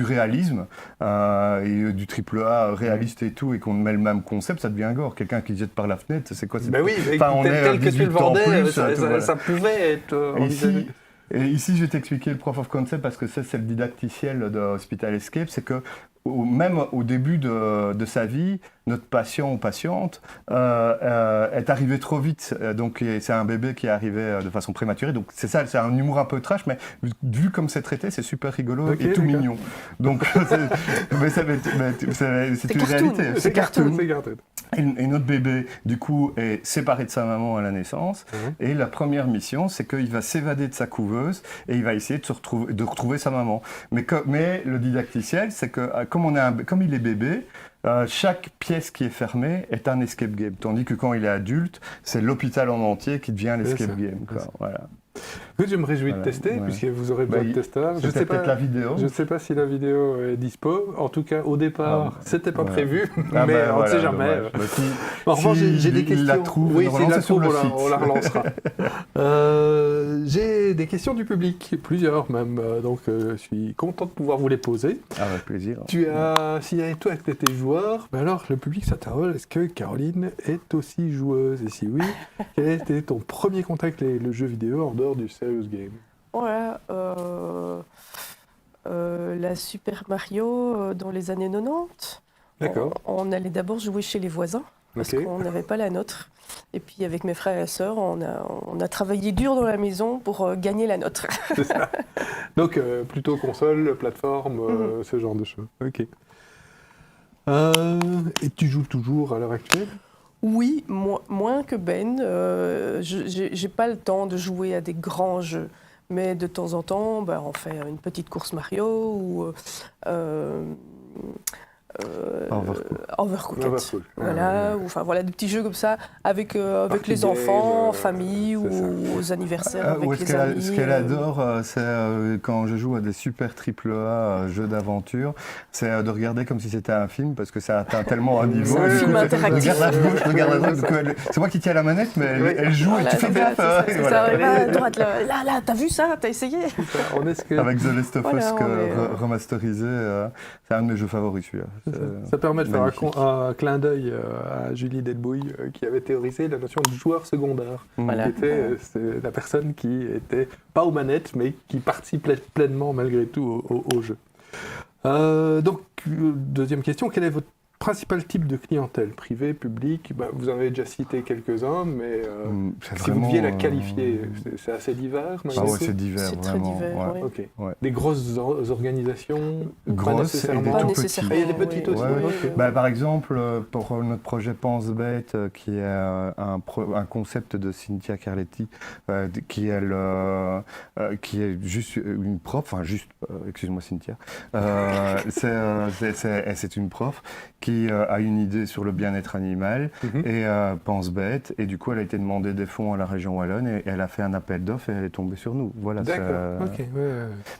réalisme et du AAA réaliste et tout, et qu'on met le même concept, ça devient gore. Quelqu'un qui jette par la fenêtre, c'est quoi? Ben oui, mais on est tel que tu le 18 ans vendais, plus, ça pouvait être envisagé. Et ici, je vais t'expliquer le proof of concept parce que c'est le didacticiel de Hospital Escape, c'est que même au début de sa vie, notre patient ou patiente est arrivé trop vite. Donc c'est un bébé qui est arrivé de façon prématurée. Donc c'est ça, c'est un humour un peu trash, mais vu comme c'est traité, c'est super rigolo et tout mignon. Donc c'est une réalité. C'est cartoon. Et notre bébé, du coup, est séparé de sa maman à la naissance. Et la première mission, c'est qu'il va s'évader de sa couveuse et il va essayer de retrouver sa maman. Mais le didacticiel, c'est que comme il est bébé, chaque pièce qui est fermée est un escape game. Tandis que quand il est adulte, c'est l'hôpital en entier qui devient l'escape game. Voilà. Je me réjouis de tester, puisque vous aurez besoin de testeurs. Je sais pas la vidéo. Je ne sais pas si la vidéo est dispo. En tout cas, au départ, c'était pas prévu, mais on ne sait jamais. En revanche, j'ai des questions. La trouve, oui, s'il la trouve, le site. on la relancera. J'ai des questions du public, plusieurs même. Donc, je suis content de pouvoir vous les poser. Avec plaisir. Si avec toi, tu étais joueur, ben alors le public s'interroge, est-ce que Caroline est aussi joueuse? Et si oui, quel était ton premier contact avec le jeu vidéo en dehors du serious game? Voilà, la Super Mario dans les années 90. D'accord. On allait d'abord jouer chez les voisins, parce qu'on n'avait pas la nôtre. Et puis avec mes frères et sœurs, on a travaillé dur dans la maison pour gagner la nôtre. C'est ça. Donc plutôt console, plateforme, ce genre de choses. Ok. Et tu joues toujours à l'heure actuelle? Oui, moins que Ben. J'ai pas le temps de jouer à des grands jeux. Mais de temps en temps, on fait une petite course Mario ou Overcooked. Voilà, voilà, des petits jeux comme ça avec les enfants, en famille ou aux anniversaires avec les amis. Ce qu'elle adore, c'est quand je joue à des super AAA jeux d'aventure, c'est de regarder comme si c'était un film parce que ça atteint tellement un niveau. C'est un film interactif. Regarde à gauche. C'est moi qui tiens la manette, mais elle joue et tu fais gaffe. Ça arrive à droite. Là, t'as vu ça? T'as essayé? Avec The Last of Us remasterisé, c'est un de mes jeux favoris, celui-là. Ça permet de faire un clin d'œil à Julie Delbouille qui avait théorisé la notion de joueur secondaire. Voilà. C'est la personne qui était pas aux manettes mais qui participe pleinement malgré tout au jeu. Donc, deuxième question, quel est votre principal type de clientèle? Privé, public? Vous en avez déjà cité quelques-uns, mais si vous deviez la qualifier, c'est assez divers. Ah ouais, c'est divers, c'est vraiment. Très divers, ouais. oui. Okay. Ouais. Des grosses organisations? Grosses et des pas tout nécessairement. petits. Il y a des petites aussi. Okay. Par exemple, pour notre projet Pense Bête, qui est un concept de Cynthia Carletti, qui est juste une prof, excuse-moi Cynthia, c'est une prof qui a une idée sur le bien-être animal et Pense Bête, et du coup elle a été demandée des fonds à la région Wallonne et elle a fait un appel d'offres et elle est tombée sur nous. Voilà. D'accord. Ok.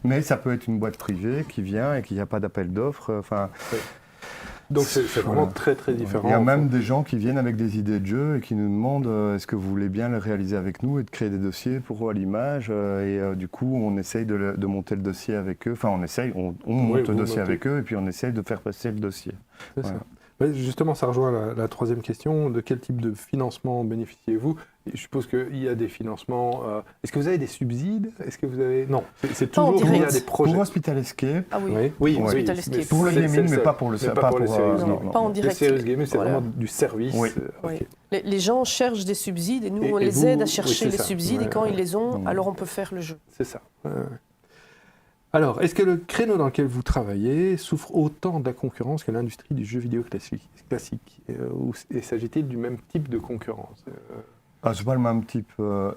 Mais ça peut être une boîte privée qui vient et qui n'a pas d'appel d'offres. Donc c'est vraiment très très différent. Il y a même des gens qui viennent avec des idées de jeu et qui nous demandent est-ce que vous voulez bien le réaliser avec nous et de créer des dossiers pour l'image. Du coup, on essaye de monter le dossier avec eux. Enfin, on monte le dossier avec eux et puis on essaye de faire passer le dossier. C'est ça. Justement, ça rejoint la troisième question. De quel type de financement bénéficiez-vous? Je suppose qu'il y a des financements. Est-ce que vous avez des subsides? Est-ce que vous avez... Non, c'est toujours via des projets. Pour Hospital Escape. Ah oui, Hospital Escape. Pour le gaming, mais pas pour le serious game. Pas en direct. Le serious gaming, c'est vraiment du service. Oui. Okay. Les gens cherchent des subsides et nous, on les aide à chercher les subsides. Ouais, et quand ils les ont, alors on peut faire le jeu. C'est ça. Alors, est-ce que le créneau dans lequel vous travaillez souffre autant de la concurrence que l'industrie du jeu vidéo classique ou s'agit-il du même type de concurrence? C'est pas le même type. La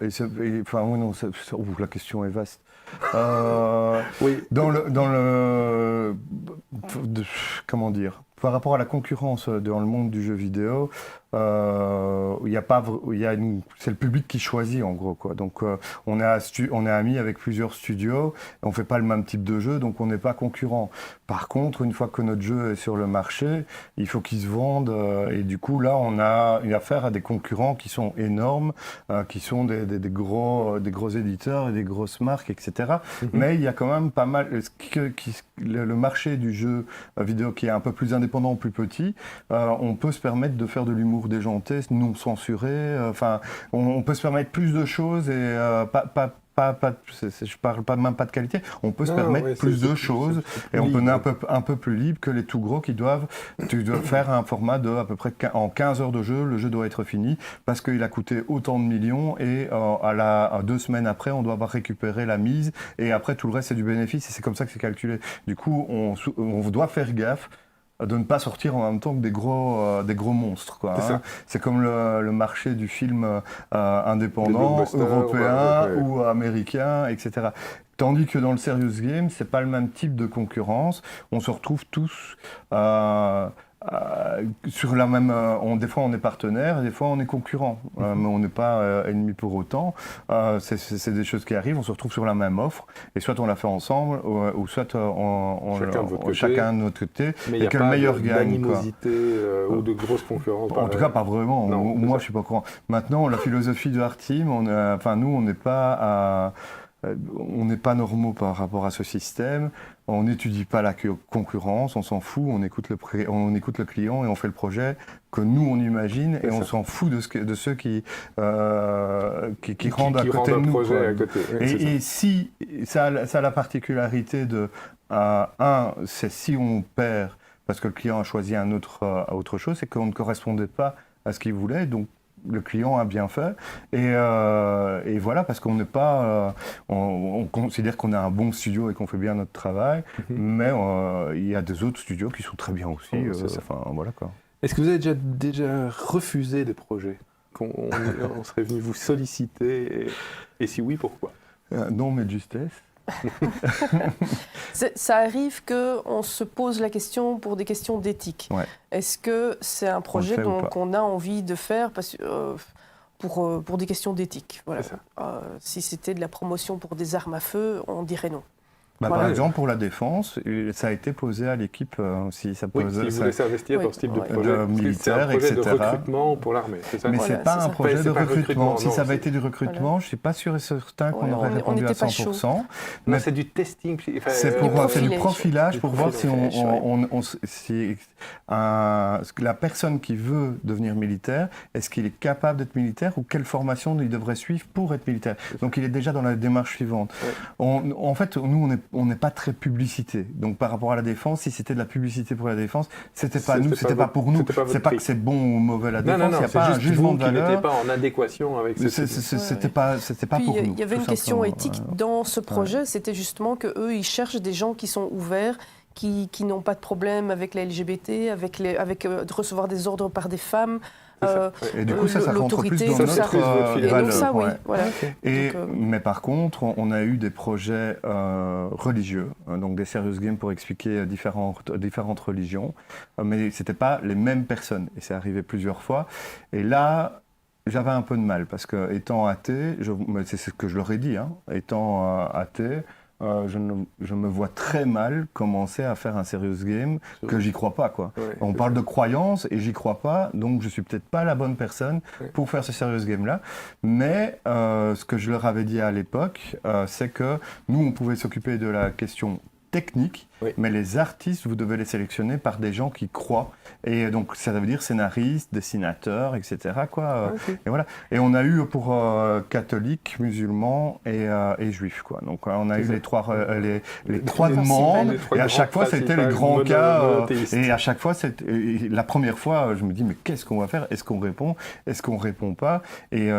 question est vaste. Oui. Comment dire? par rapport à la concurrence dans le monde du jeu vidéo, c'est le public qui choisit en gros, quoi. Donc on est amis avec plusieurs studios, on fait pas le même type de jeu, donc on n'est pas concurrent. Par contre, une fois que notre jeu est sur le marché, il faut qu'il se vende, et du coup là on a une affaire à des concurrents qui sont énormes, qui sont des gros éditeurs et des grosses marques, etc. Mais il y a quand même pas mal le marché du jeu vidéo qui est un peu plus indépendant, plus petit. On peut se permettre de faire de l'humour déjanté, non censuré. On peut se permettre plus de choses et je parle même pas de qualité. On peut se permettre plus de choses et on peut être un peu plus libre que les tout gros qui doivent faire un format de à peu près en 15 heures de jeu. Le jeu doit être fini parce qu'il a coûté autant de millions et à 2 semaines après, on doit avoir récupéré la mise et après tout le reste c'est du bénéfice et c'est comme ça que c'est calculé. Du coup, on doit faire gaffe de ne pas sortir en même temps que des gros monstres, quoi, hein. C'est comme le marché du film indépendant, européen ou américain, etc. Tandis que dans le serious game, c'est pas le même type de concurrence. On se retrouve tous sur la même. Des fois on est partenaire, des fois on est concurrent, mais on n'est pas ennemis pour autant. C'est des choses qui arrivent. On se retrouve sur la même offre, et soit on la fait ensemble, ou soit chacun de notre côté, mais et que le meilleur gagne. D'animosité ou de grosse concurrence. En tout cas, pas vraiment. Non, moi, je suis pas au courant. Maintenant, la philosophie de Art Team, nous, on n'est pas normaux par rapport à ce système. On n'étudie pas la concurrence, on s'en fout, on écoute le client et on fait le projet que nous on imagine et on s'en fout de ceux qui rendent à côté de nous. Et si ça a la particularité de c'est si on perd parce que le client a choisi autre chose, c'est qu'on ne correspondait pas à ce qu'il voulait, donc le client a bien fait et voilà, parce qu'on n'est pas on considère qu'on a un bon studio et qu'on fait bien notre travail, mais il y a des autres studios qui sont très bien aussi, voilà, quoi. Est-ce que vous avez déjà refusé des projets qu'on serait venu vous solliciter et si oui, pourquoi? Non, mais de justesse. Ça arrive qu'on se pose la question pour des questions d'éthique. Ouais. Est-ce que c'est un projet qu'on a envie de faire pour des questions d'éthique? Voilà. Si c'était de la promotion pour des armes à feu, on dirait non. Par exemple, pour la défense, ça a été posé à l'équipe si ça pose. Si vous voulez s'investir dans ce type de projet, militaire, etc. C'est un projet de recrutement pour l'armée, c'est ça? Mais c'est pas un projet de recrutement. Si ça avait été du recrutement, je suis pas sûr et certain qu'on aurait répondu à 100%. Mais c'est du testing. C'est du profilage pour voir si la personne qui veut devenir militaire, est-ce qu'il est capable d'être militaire ou quelle formation il devrait suivre pour être militaire. Donc il est déjà dans la démarche suivante. En fait, nous, on n'est pas très publicité. Donc par rapport à la défense, si c'était de la publicité pour la défense, c'était pas nous, c'était pas pour nous. C'est pas que c'est bon ou mauvais la défense. Non, il n'y a pas un jugement de valeur. Qui n'était pas en adéquation avec ce. C'était pas pour nous. Il y avait une question éthique dans ce projet, c'était justement que eux, ils cherchent des gens qui sont ouverts, qui n'ont pas de problème avec les LGBT, avec de recevoir des ordres par des femmes. Et du coup, ça rentre plus dans notre valeur. Ça, oui, voilà. Mais par contre, on a eu des projets religieux, donc des serious games pour expliquer différentes religions, mais ce n'étaient pas les mêmes personnes, et c'est arrivé plusieurs fois. Et là, j'avais un peu de mal, parce que étant athée, c'est ce que je leur ai dit, étant athée, je me vois très mal commencer à faire un serious game que j'y crois pas, quoi. On parle de croyance et j'y crois pas, donc je suis peut-être pas la bonne personne pour faire ce serious game là. Mais ce que je leur avais dit à l'époque, c'est que nous on pouvait s'occuper de la question technique, mais les artistes, vous devez les sélectionner par des gens qui croient. Et donc, ça veut dire scénaristes, dessinateurs, etc. Quoi. Et voilà. Et on a eu pour catholiques, musulmans et juifs, quoi. Donc, on a eu les trois demandes. Et à chaque fois, c'était les grands cas. Et à chaque fois, la première fois, je me dis, mais qu'est-ce qu'on va faire? Est-ce qu'on répond? Est-ce qu'on répond pas? Et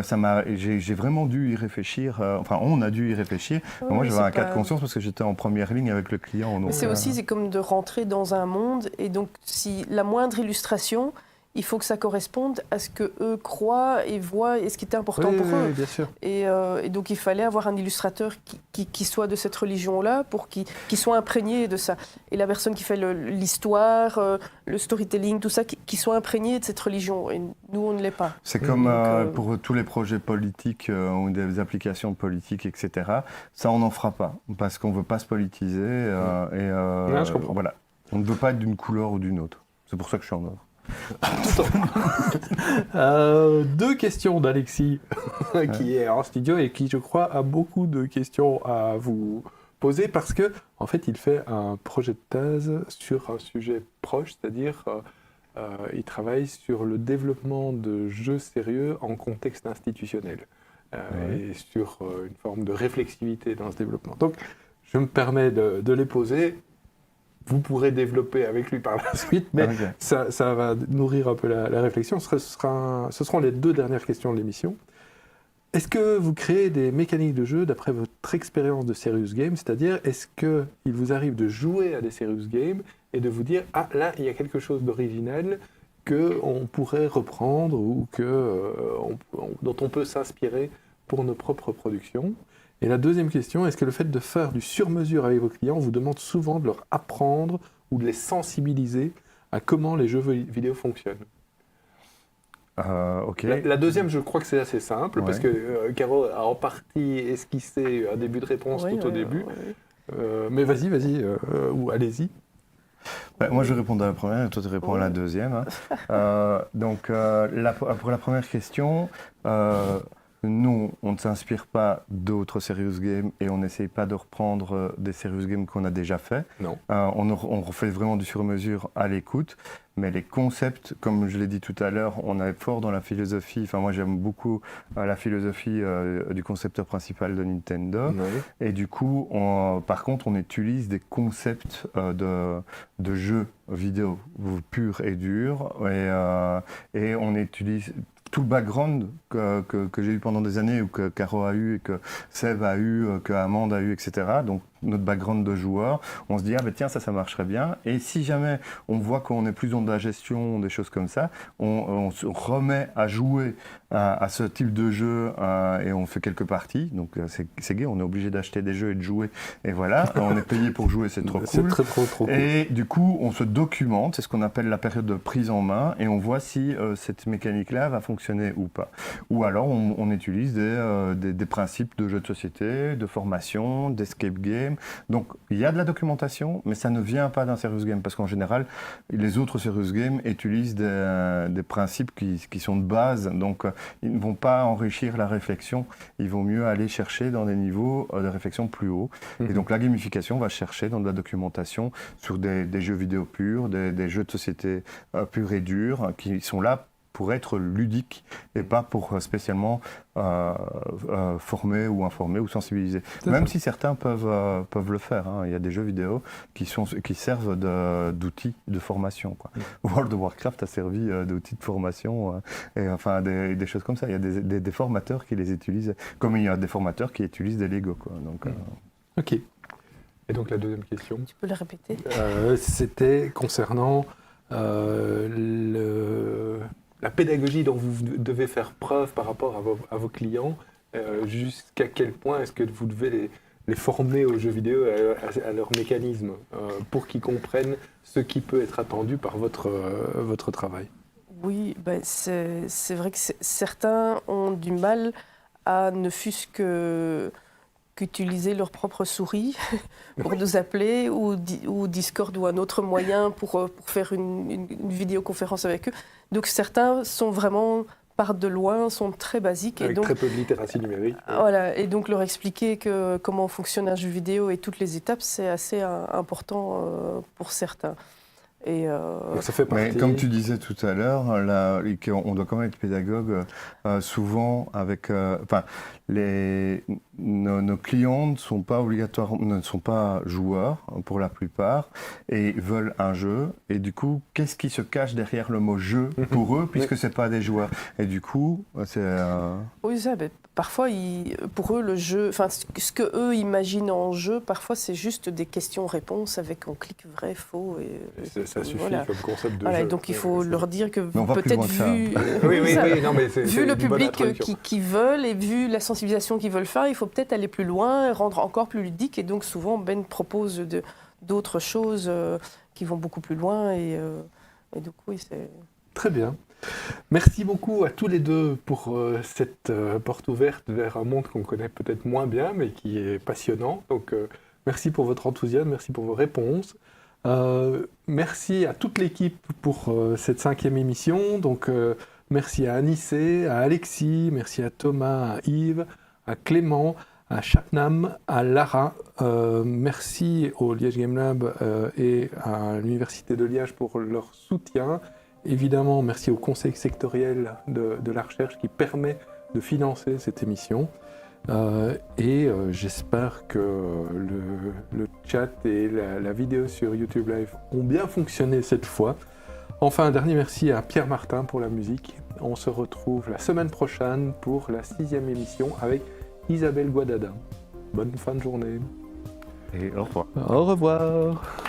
j'ai vraiment dû y réfléchir. Enfin, on a dû y réfléchir. Moi, j'avais un cas de conscience parce que j'étais en première ligne avec le client. Donc, c'est comme de rentrer dans un monde, et donc si la moindre illustration, il faut que ça corresponde à ce que eux croient et voient et ce qui était important pour eux. Oui, bien sûr. Et donc il fallait avoir un illustrateur qui soit de cette religion-là pour qu'il soit imprégné de ça. Et la personne qui fait l'histoire, le storytelling, tout ça, qui soit imprégné de cette religion. Et nous, on ne l'est pas. C'est comme pour tous les projets politiques ou des applications politiques, etc. Ça, on n'en fera pas parce qu'on ne veut pas se politiser. Non, je comprends. Voilà. On ne veut pas être d'une couleur ou d'une autre. C'est pour ça que je suis en or. Deux questions d'Alexis qui est en studio et qui, je crois, a beaucoup de questions à vous poser parce que, en fait, il fait un projet de thèse sur un sujet proche, c'est-à-dire il travaille sur le développement de jeux sérieux en contexte institutionnel et sur une forme de réflexivité dans ce développement. Donc, je me permets de les poser. Vous pourrez développer avec lui par la suite, mais ça va nourrir un peu la réflexion. Ce seront les deux dernières questions de l'émission. Est-ce que vous créez des mécaniques de jeu d'après votre expérience de serious game, c'est-à-dire est-ce qu'il vous arrive de jouer à des serious games et de vous dire « Ah, là, il y a quelque chose d'original qu'on pourrait reprendre ou dont on peut s'inspirer pour nos propres productions ?» Et la deuxième question, est-ce que le fait de faire du sur-mesure avec vos clients vous demande souvent de leur apprendre ou de les sensibiliser à comment les jeux vidéo fonctionnent ? La deuxième, je crois que c'est assez simple, parce que Caro a en partie esquissé un début de réponse au début. Mais vas-y, ou allez-y. Moi, je vais répondre à la première et toi, tu réponds à la deuxième. Donc, pour la première question... nous, on ne s'inspire pas d'autres serious games et on n'essaye pas de reprendre des serious games qu'on a déjà fait. Non. On refait vraiment du sur-mesure à l'écoute, mais les concepts, comme je l'ai dit tout à l'heure, on est fort dans la philosophie. Enfin, moi, j'aime beaucoup la philosophie du concepteur principal de Nintendo. Oui. Et du coup, par contre, on utilise des concepts de jeux vidéo purs et durs, et on utilise tout le background que j'ai eu pendant des années, ou que Caro a eu, et que Seb a eu, que Amande a eu, etc. Donc notre background de joueur, on se dit, ah ben tiens, ça marcherait bien. Et si jamais on voit qu'on est plus dans de la gestion, des choses comme ça, on se remet à jouer à ce type de jeu et on fait quelques parties. Donc c'est gay, on est obligé d'acheter des jeux et de jouer. Et voilà, on est payé pour jouer, c'est trop cool. C'est très cool. Et du coup, on se documente, c'est ce qu'on appelle la période de prise en main, et on voit si cette mécanique-là va fonctionner ou pas. Ou alors, on utilise des principes de jeux de société, de formation, d'escape game. Donc, il y a de la documentation, mais ça ne vient pas d'un serious game, parce qu'en général, les autres serious games utilisent des principes qui sont de base, donc ils ne vont pas enrichir la réflexion, il vaut mieux aller chercher dans des niveaux de réflexion plus hauts. Et donc, la gamification va chercher dans de la documentation sur des jeux vidéo purs, des jeux de société purs et durs, qui sont là pour être ludiques et pas pour spécialement former ou informer ou sensibiliser. Même si certains peuvent le faire. Hein. Il y a des jeux vidéo qui servent d'outils de formation, quoi. World of Warcraft a servi d'outils de formation et enfin des choses comme ça. Il y a des formateurs qui les utilisent, comme il y a des formateurs qui utilisent des Lego, quoi. Donc, Ok. Et donc la deuxième question. Tu peux le répéter ? C'était concernant la pédagogie dont vous devez faire preuve par rapport à vos clients, jusqu'à quel point est-ce que vous devez les former aux jeux vidéo, à leur mécanisme, pour qu'ils comprennent ce qui peut être attendu par votre travail. Oui, ben c'est vrai que certains ont du mal à ne fût-ce qu'utiliser leur propre souris pour nous appeler, ou Discord ou un autre moyen pour faire une vidéoconférence avec eux. Donc certains sont vraiment, partent de loin, sont très basiques. Avec et donc, très peu de littératie numérique. Voilà, et donc leur expliquer comment fonctionne un jeu vidéo et toutes les étapes, c'est assez important pour certains. Et donc ça fait partie... Mais comme tu disais tout à l'heure, on doit quand même être pédagogue souvent avec... nos clients ne sont pas obligatoirement, ne sont pas joueurs pour la plupart et veulent un jeu. Et du coup, qu'est-ce qui se cache derrière le mot jeu pour eux, puisque c'est pas des joueurs. Et du coup, c'est... Oui, ça, parfois, pour eux, le jeu, enfin, ce que eux imaginent en jeu, parfois, c'est juste des questions-réponses avec on clique vrai, faux. Ça suffit comme concept de voilà, jeu. donc il faut leur dire que on va plus peut-être loin que ça. Oui, non, mais vu le une bonne public introduction. qui veulent et vu la sensibilisation qu'ils veulent faire, il faut peut-être aller plus loin, rendre encore plus ludique. Et donc souvent, Ben propose d'autres choses qui vont beaucoup plus loin. Et donc oui, c'est... Très bien. Merci beaucoup à tous les deux pour cette porte ouverte vers un monde qu'on connaît peut-être moins bien, mais qui est passionnant. Donc, merci pour votre enthousiasme, merci pour vos réponses. Merci à toute l'équipe pour cette 5e émission. Donc, merci à Anissé, à Alexis, merci à Thomas, à Yves, à Clément, à Chapnam, à Lara. Merci au Liège Game Lab et à l'Université de Liège pour leur soutien. Évidemment, merci au conseil sectoriel de la recherche qui permet de financer cette émission. J'espère que le chat et la vidéo sur YouTube Live ont bien fonctionné cette fois. Enfin, un dernier merci à Pierre Martin pour la musique. On se retrouve la semaine prochaine pour la 6e émission avec Isabelle Guadada. Bonne fin de journée. Et au revoir. Au revoir.